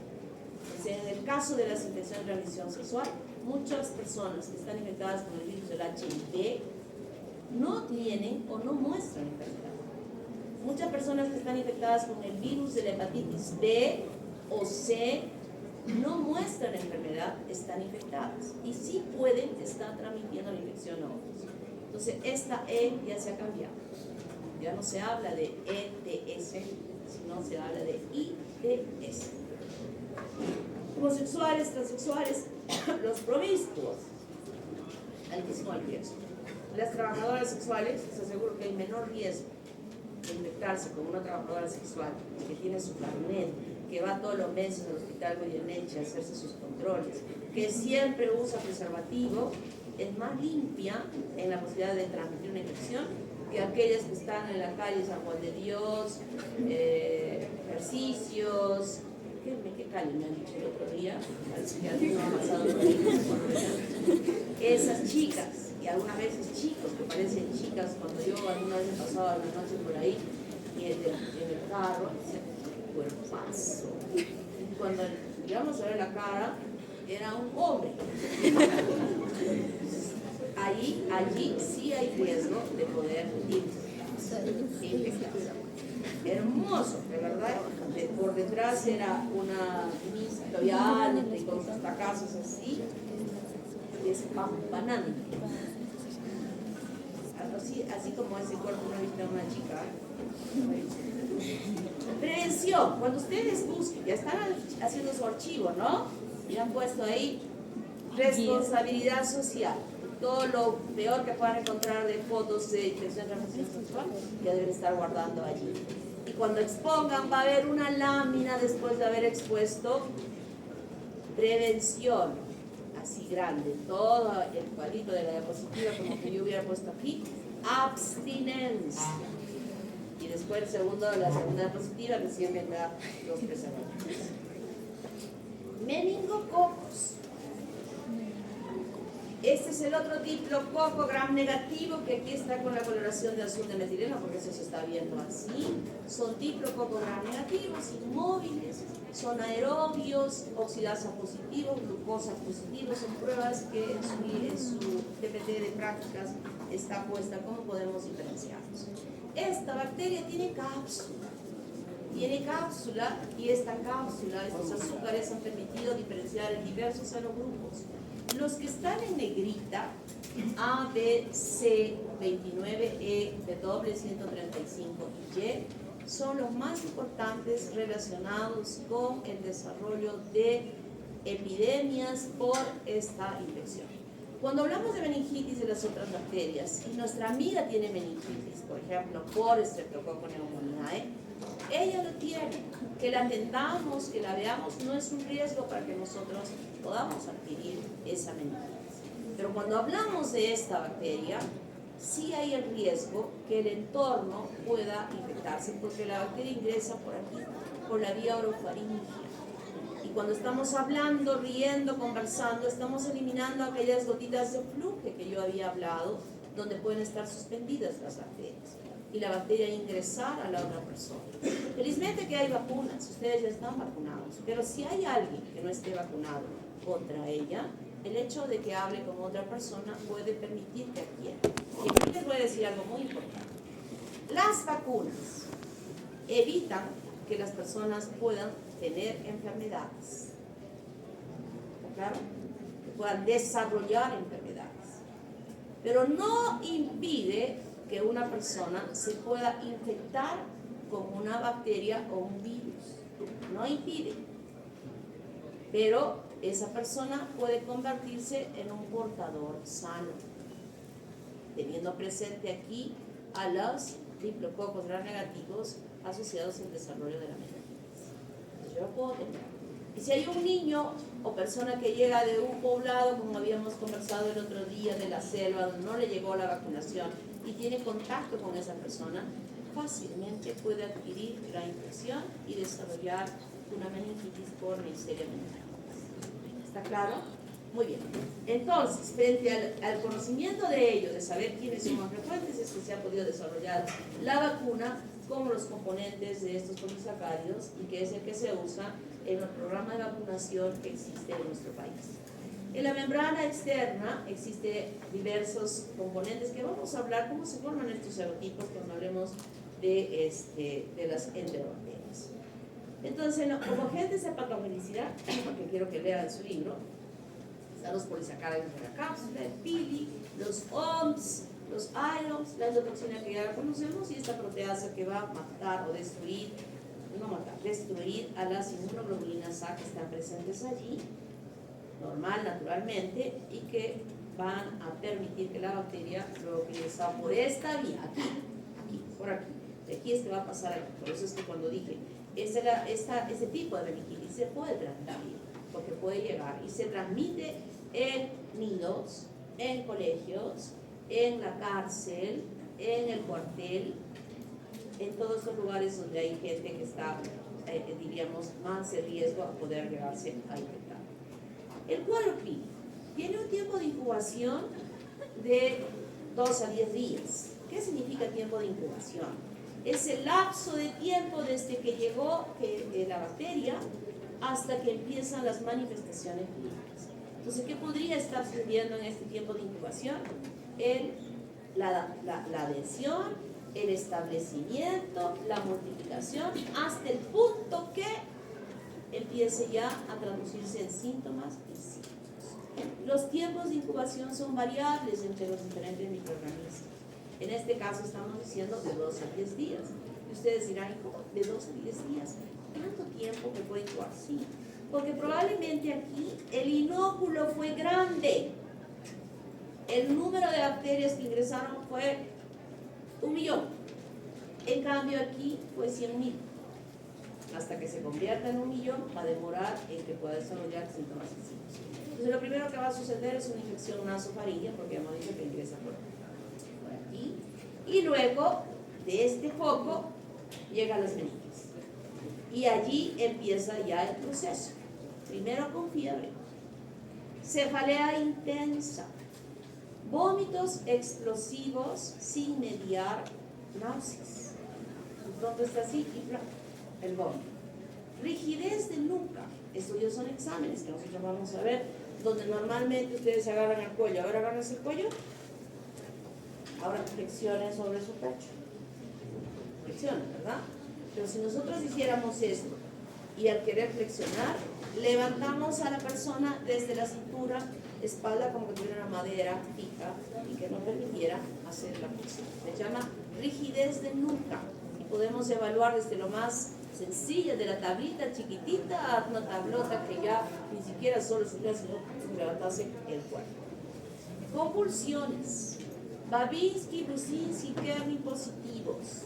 Entonces, en el caso de las infecciones de transmisión sexual, muchas personas que están infectadas con el virus del HIV no tienen o no muestran enfermedad. Muchas personas que están infectadas con el virus de la hepatitis B o C no muestran enfermedad, están infectadas y sí pueden estar transmitiendo la infección a otros. Entonces, esta E ya se ha cambiado. Ya no se habla de ETS, sino se habla de ITS. Homosexuales, transexuales, los promiscuos, altísimo riesgo. Las trabajadoras sexuales, les aseguro que hay menor riesgo de infectarse con una trabajadora sexual que tiene su carnet, que va todos los meses al hospital Goyeneche a hacerse sus controles, que siempre usa preservativo, es más limpia en la posibilidad de transmitir una infección que aquellas que están en la calle San Juan de Dios, ejercicios. ¿Qué calle me han dicho el otro día? Parece que alguien ha pasado por ahí. Esas chicas, y algunas veces chicos que parecen chicas, cuando yo alguna vez he pasado la noche por ahí y en el carro, decía, qué cuerpazo. Y cuando llegamos a ver la cara, era un hombre. Allí sí hay riesgo de poder infectarse. Hermoso, de verdad. Por detrás era una misa todavía alta y con sus fracasos así, despampanante. Así como ese cuerpo no viste a una chica. Prevención. Cuando ustedes busquen, ya están haciendo su archivo, ¿no? Y han puesto ahí responsabilidad social. Todo lo peor que puedan encontrar de fotos de infección de transmisión sexual, ya deben estar guardando allí. Y cuando expongan, va a haber una lámina después de haber expuesto prevención, así grande, todo el cuadrito de la diapositiva, como que yo hubiera puesto aquí, abstinencia. Y después la segunda diapositiva que siempre da los preservativos. Meningococos. Este es el otro diplococo gram negativo que aquí está con la coloración de azul de metileno porque eso se está viendo así. Son diplococo gram negativos, inmóviles, son aerobios, oxidasa positivos, glucosa positivos. Son pruebas que en su TPT de prácticas está puesta. ¿Cómo podemos diferenciarlos? Esta bacteria tiene cápsula. Y esta cápsula, estos azúcares han permitido diferenciar en diversos serogrupos. Los que están en negrita, A, B, C, 29, E, W, 135 y Y, son los más importantes relacionados con el desarrollo de epidemias por esta infección. Cuando hablamos de meningitis de las otras bacterias, y nuestra amiga tiene meningitis, por ejemplo, por Streptococcus pneumoniae, ella lo tiene. Que la atendamos, que la veamos, no es un riesgo para que nosotros podamos adquirir esa meningitis. Pero cuando hablamos de esta bacteria, sí hay el riesgo que el entorno pueda infectarse, porque la bacteria ingresa por aquí, por la vía orofaringea. Y cuando estamos hablando, riendo, conversando, estamos eliminando aquellas gotitas de fluje que yo había hablado, donde pueden estar suspendidas las bacterias y la bacteria ingresar a la otra persona. Felizmente que hay vacunas, ustedes ya están vacunados, pero si hay alguien que no esté vacunado contra ella, el hecho de que hable con otra persona puede permitir que adquiera. Y aquí les voy a decir algo muy importante. Las vacunas evitan que las personas puedan tener enfermedades. ¿Está claro? Que puedan desarrollar enfermedades. Pero no impide que una persona se pueda infectar con una bacteria o un virus. No impide. Pero esa persona puede convertirse en un portador sano, teniendo presente aquí a los diplococos gram negativos asociados al desarrollo de la meningitis. Entonces yo lo puedo tener. Y si hay un niño o persona que llega de un poblado, como habíamos conversado el otro día, de la selva, donde no le llegó la vacunación y tiene contacto con esa persona, fácilmente puede adquirir la infección y desarrollar una meningitis por Neisseria meningitis. ¿Está claro? Muy bien. Entonces, frente al conocimiento de ello, de saber quiénes son más frecuentes, es que se ha podido desarrollar la vacuna como los componentes de estos polisacáridos y que es el que se usa en el programa de vacunación que existe en nuestro país. En la membrana externa existen diversos componentes que vamos a hablar cómo se forman estos serotipos cuando hablemos de las enterobacterias. Entonces, como agentes de patogenicidad, que quiero que lean su libro, están los polisacáridos de la cápsula, el pili, los OMS, los IOMS, la endotoxina que ya conocemos y esta proteasa que va a matar o destruir, no matar, destruir a las inmunoglobulinas A que están presentes allí, normal, naturalmente, y que van a permitir que la bacteria luego que ingresa por esta vía, aquí, por aquí. De aquí es que va a pasar aquí. Por eso es que cuando dije, este tipo de meningitis se puede transmitir, porque puede llegar y se transmite en nidos, en colegios, en la cárcel, en el cuartel, en todos estos lugares donde hay gente que está, diríamos, más en riesgo a poder llegarse a infectar. El cuadro clínico tiene un tiempo de incubación de 2 a 10 días. ¿Qué significa tiempo de incubación? Es el lapso de tiempo desde que llegó la bacteria hasta que empiezan las manifestaciones clínicas. Entonces, ¿qué podría estar sucediendo en este tiempo de incubación? La adhesión, el establecimiento, la multiplicación, hasta el punto que empiece ya a traducirse en síntomas y signos. Los tiempos de incubación son variables entre los diferentes microorganismos. En este caso estamos diciendo de 2 a 10 días. Y ustedes dirán, ¿cómo de 2 a 10 días? ¿Tanto tiempo que puede incubar? Sí, porque probablemente aquí el inóculo fue grande. El número de bacterias que ingresaron fue 1.000.000. En cambio aquí fue 100.000. Hasta que se convierta en 1.000.000 va a demorar en que pueda desarrollar síntomas y signos. Entonces lo primero que va a suceder es una infección nasofaríngea, porque hemos dicho que ingresa por aquí. Y luego de este foco llegan las meningitis. Y allí empieza ya el proceso. Primero con fiebre, cefalea intensa, vómitos explosivos sin mediar náuseas. ¿Dónde está así? El vómito. Rigidez de nuca. Estos ya son exámenes que nosotros vamos a ver, donde normalmente ustedes se agarran el cuello. Ahora agarran el cuello. Ahora flexionen sobre su pecho. Flexionen, ¿verdad? Pero si nosotros hiciéramos esto y al querer flexionar, levantamos a la persona desde la cintura, espalda como que tuviera una madera fija y que no permitiera hacer la flexión. Se llama rigidez de nuca. Y podemos evaluar desde lo más sencillo de la tablita chiquitita a una tablota que ya ni siquiera solo se sino levantase el cuerpo. Convulsiones. Babinski, Brusinski, Kerning positivos.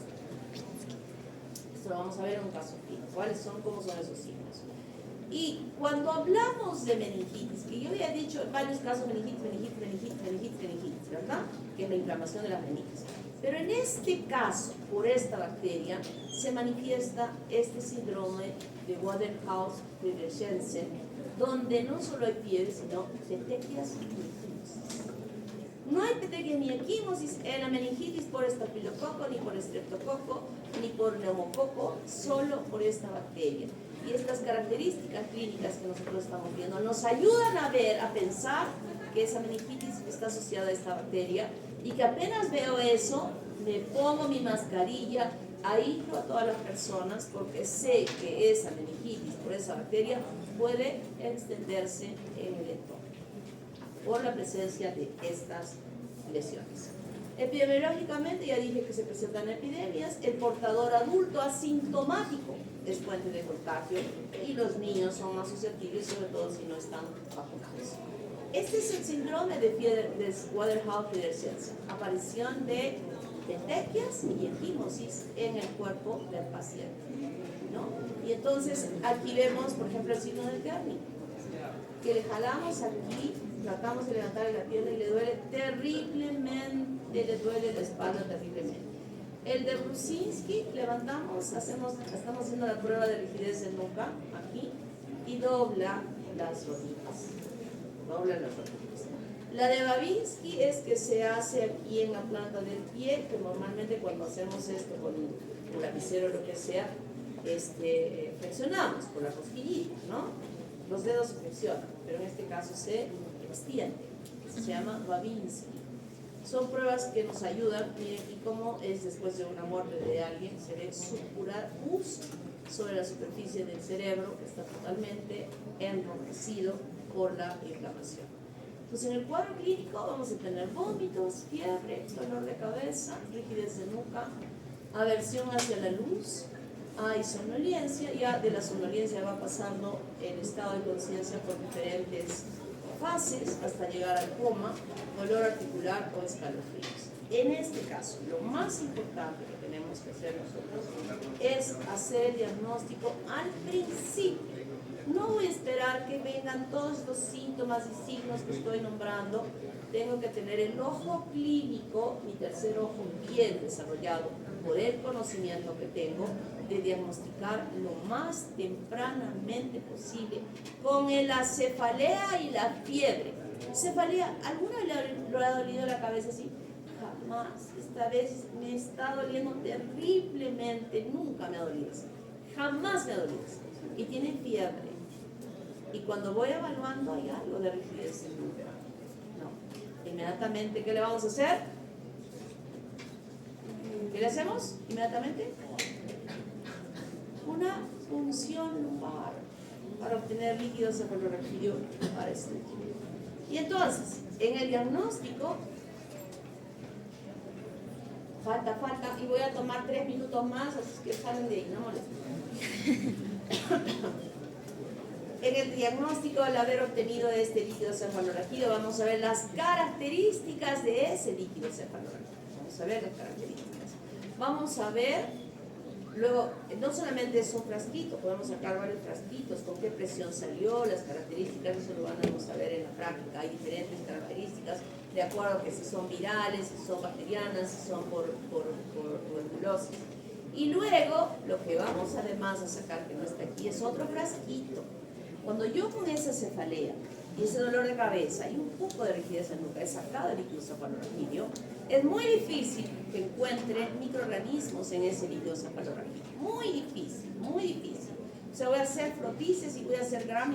Esto lo vamos a ver en un caso clínico. ¿Cuáles son? ¿Cómo son esos signos? Y cuando hablamos de meningitis, que yo había dicho en varios casos meningitis, ¿verdad? Que es la inflamación de la meninges. Pero en este caso, por esta bacteria, se manifiesta este síndrome de Waterhouse-Friderichsen, donde no solo hay fiebre, sino petequias y equimosis. No hay petequias ni equimosis en la meningitis por estafilococo, ni por estreptococo, ni por neumococo, solo por esta bacteria. Y estas características clínicas que nosotros estamos viendo nos ayudan a ver, a pensar que esa meningitis está asociada a esta bacteria y que apenas veo eso, me pongo mi mascarilla, aíslo a todas las personas porque sé que esa meningitis por esa bacteria puede extenderse en el entorno por la presencia de estas lesiones. Epidemiológicamente ya dije que se presentan epidemias, el portador adulto asintomático es fuente de contagio y los niños son más susceptibles, sobre todo si no están vacunados. Este es el síndrome de Waterhouse-Friderichsen, aparición de petequias y equimosis en el cuerpo del paciente, ¿no? Y entonces aquí vemos, por ejemplo, el signo del Kerning, que le jalamos aquí, tratamos de levantar la pierna y le duele terriblemente, le duele la espalda terriblemente. El de Brusinski, levantamos, estamos haciendo la prueba de rigidez de nuca aquí y dobla las rodillas. La de Babinski es que se hace aquí en la planta del pie, que normalmente cuando hacemos esto con un lapicero o lo que sea, flexionamos con la cosquillita, ¿no? Los dedos se flexionan, pero en este caso se extiende, se llama Babinski. Son pruebas que nos ayudan, miren, y cómo es después de una muerte de alguien, se ve supurar pus sobre la superficie del cerebro, que está totalmente enrojecido por la inflamación. Entonces, en el cuadro clínico vamos a tener vómitos, fiebre, dolor de cabeza, rigidez de nuca, aversión hacia la luz, hay somnolencia, ya de la somnolencia va pasando el estado de conciencia por diferentes fases hasta llegar al coma, dolor articular o escalofríos. En este caso, lo más importante que tenemos que hacer nosotros es hacer el diagnóstico al principio. No voy a esperar que vengan todos los síntomas y signos que estoy nombrando. Tengo que tener el ojo clínico, mi tercer ojo bien desarrollado por el conocimiento que tengo de diagnosticar lo más tempranamente posible con la cefalea y la fiebre. Cefalea, ¿alguna vez le ha dolido la cabeza así? Jamás. Esta vez me está doliendo terriblemente, nunca me ha dolido así. Jamás me ha dolido así. Y tiene fiebre. Y cuando voy evaluando hay algo de rigidez en nuca. No. Inmediatamente, ¿qué le vamos a hacer? ¿Qué le hacemos inmediatamente? Una punción lumbar para obtener líquido cefalorraquídeo para este. Y entonces, en el diagnóstico, falta, y voy a tomar 3 minutos más, así que salen de ahí, no molesten. En el diagnóstico, al haber obtenido este líquido cefalorraquídeo, vamos a ver las características de ese líquido cefalorraquídeo. Vamos a ver las características. Vamos a ver, luego, no solamente es un frasquito, podemos sacar varios frasquitos, con qué presión salió, las características, eso lo vamos a ver en la práctica. Hay diferentes características, de acuerdo a que si son virales, si son bacterianas, si son por tuberculosis. Y luego, lo que vamos además a sacar, que no está aquí, es otro frasquito. Cuando yo con esa cefalea y ese dolor de cabeza y un poco de rigidez en nuca he sacado el líquido cefalorraquídeo, es muy difícil que encuentre microorganismos en ese líquido cefalorraquídeo. Muy difícil, muy difícil. O sea, voy a hacer flotices y voy a hacer gram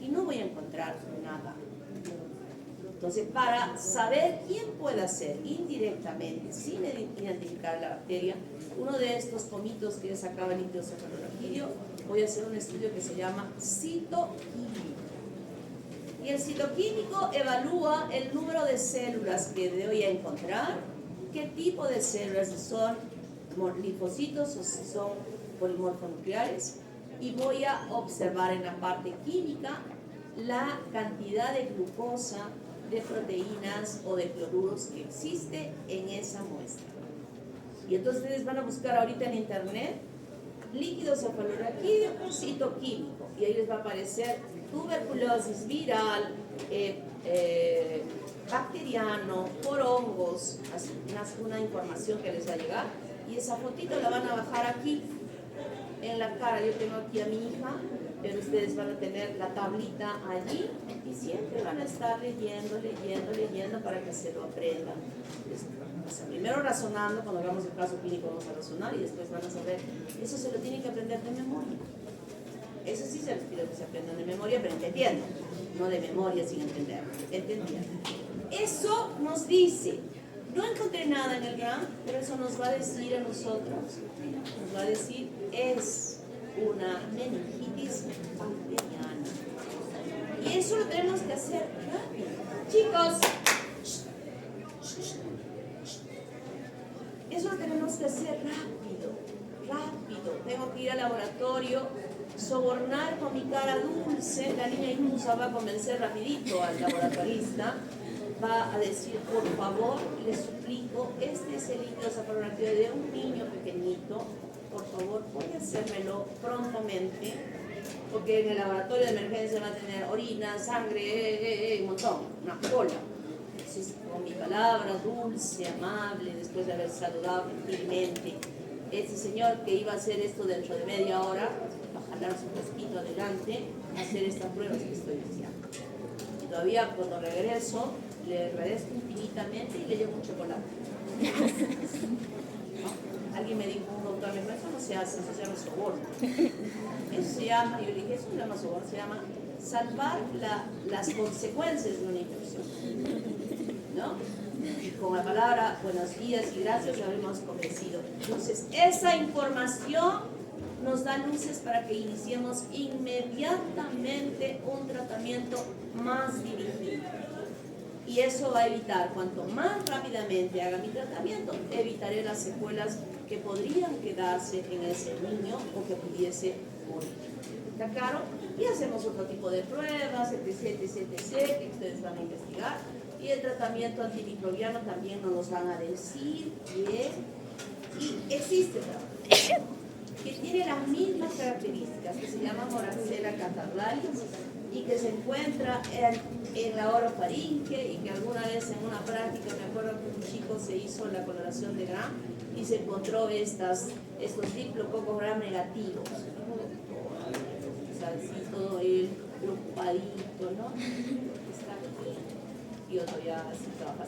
y no voy a encontrar nada. Entonces, para saber quién puede hacer indirectamente, sin identificar la bacteria, uno de estos pomitos que sacaba el líquido cefalorraquídeo, voy a hacer un estudio que se llama citoquímico. Y el citoquímico evalúa el número de células que voy a encontrar, qué tipo de células son linfocitos o si son polimorfonucleares, y voy a observar en la parte química la cantidad de glucosa, de proteínas o de cloruros que existe en esa muestra. Y entonces ustedes van a buscar ahorita en internet líquido cefalorraquídeo citoquímico y ahí les va a aparecer tuberculosis viral, bacteriano, por hongos, así, una información que les va a llegar, y esa fotito la van a bajar aquí en la cara. Yo tengo aquí a mi hija, pero ustedes van a tener la tablita allí y siempre van a estar leyendo para que se lo aprendan. O sea, primero razonando, cuando hagamos el caso clínico vamos a razonar y después van a saber. Eso se lo tienen que aprender de memoria. Eso sí se les pide que se aprendan de memoria, pero entendiendo, no de memoria sin entender, entendiendo. Eso nos dice, no encontré nada en el GRAM, pero eso nos va a decir a nosotros, nos va a decir, es una meningitis bacteriana. Y eso lo tenemos que hacer rápido. Chicos, eso lo tenemos que hacer rápido. Tengo que ir al laboratorio, sobornar con mi cara dulce. La niña incluso va a convencer rapidito al laboratorista. Va a decir, por favor, les suplico, este es el líquido cefalorraquídeo de un niño pequeñito. Por favor, puede hacérmelo prontamente, porque en el laboratorio de emergencia va a tener orina, sangre, un montón, una cola. Entonces, con mi palabra dulce, amable, después de haber saludado gentilmente, ese señor que iba a hacer esto dentro de media hora, va a jalar su fresquito adelante, a hacer estas pruebas que estoy diciendo. Y todavía cuando regreso, le agradezco infinitamente y le llevo un chocolate. ¿No? Alguien me dijo, un doctor, me dijo, eso no se hace, eso se llama soborno. Eso se llama, yo le dije, eso se llama soborno, se llama salvar las consecuencias de una infección. ¿No? Y con la palabra buenos días y gracias lo hemos convencido. Entonces, esa información nos da luces para que iniciemos inmediatamente un tratamiento más dirigido. Y eso va a evitar, cuanto más rápidamente haga mi tratamiento, evitaré las secuelas que podrían quedarse en ese niño o que pudiese morir. ¿Está claro? Y hacemos otro tipo de pruebas, etc., que ustedes van a investigar. Y el tratamiento antimicrobiano también nos los van a decir. Bien. Y existe otra que tiene las mismas características, que se llama Moraxella catarrhalis y que se encuentra en la orofaringe, y que alguna vez en una práctica, me acuerdo que un chico se hizo la coloración de Gram y se encontró estos diplococos Gram negativos. O sea, así todo él preocupadito, ¿no? Está aquí. Y otro ya así trabaja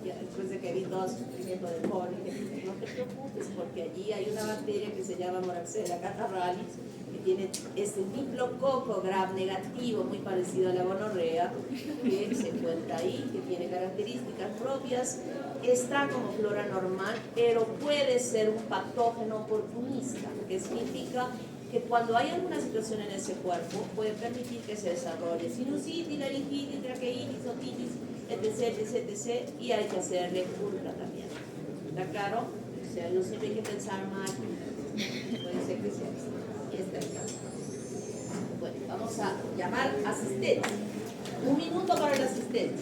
ya después de que vi todo sufrimiento del pobre, dije, no te preocupes, porque allí hay una bacteria que se llama Moraxella catarrhalis, que tiene este diplococo Gram negativo, muy parecido a la gonorrea, que se encuentra ahí, que tiene características propias, está como flora normal, pero puede ser un patógeno oportunista, que significa que cuando hay alguna situación en ese cuerpo puede permitir que se desarrolle sinusitis, laringitis, traqueitis, otitis, etc., y hay que hacerle un tratamiento. ¿Está claro? O sea, no siempre hay que pensar mal, puede ser que sea así. Y está el caso. Bueno, vamos a llamar asistente. 1 minuto para el asistente.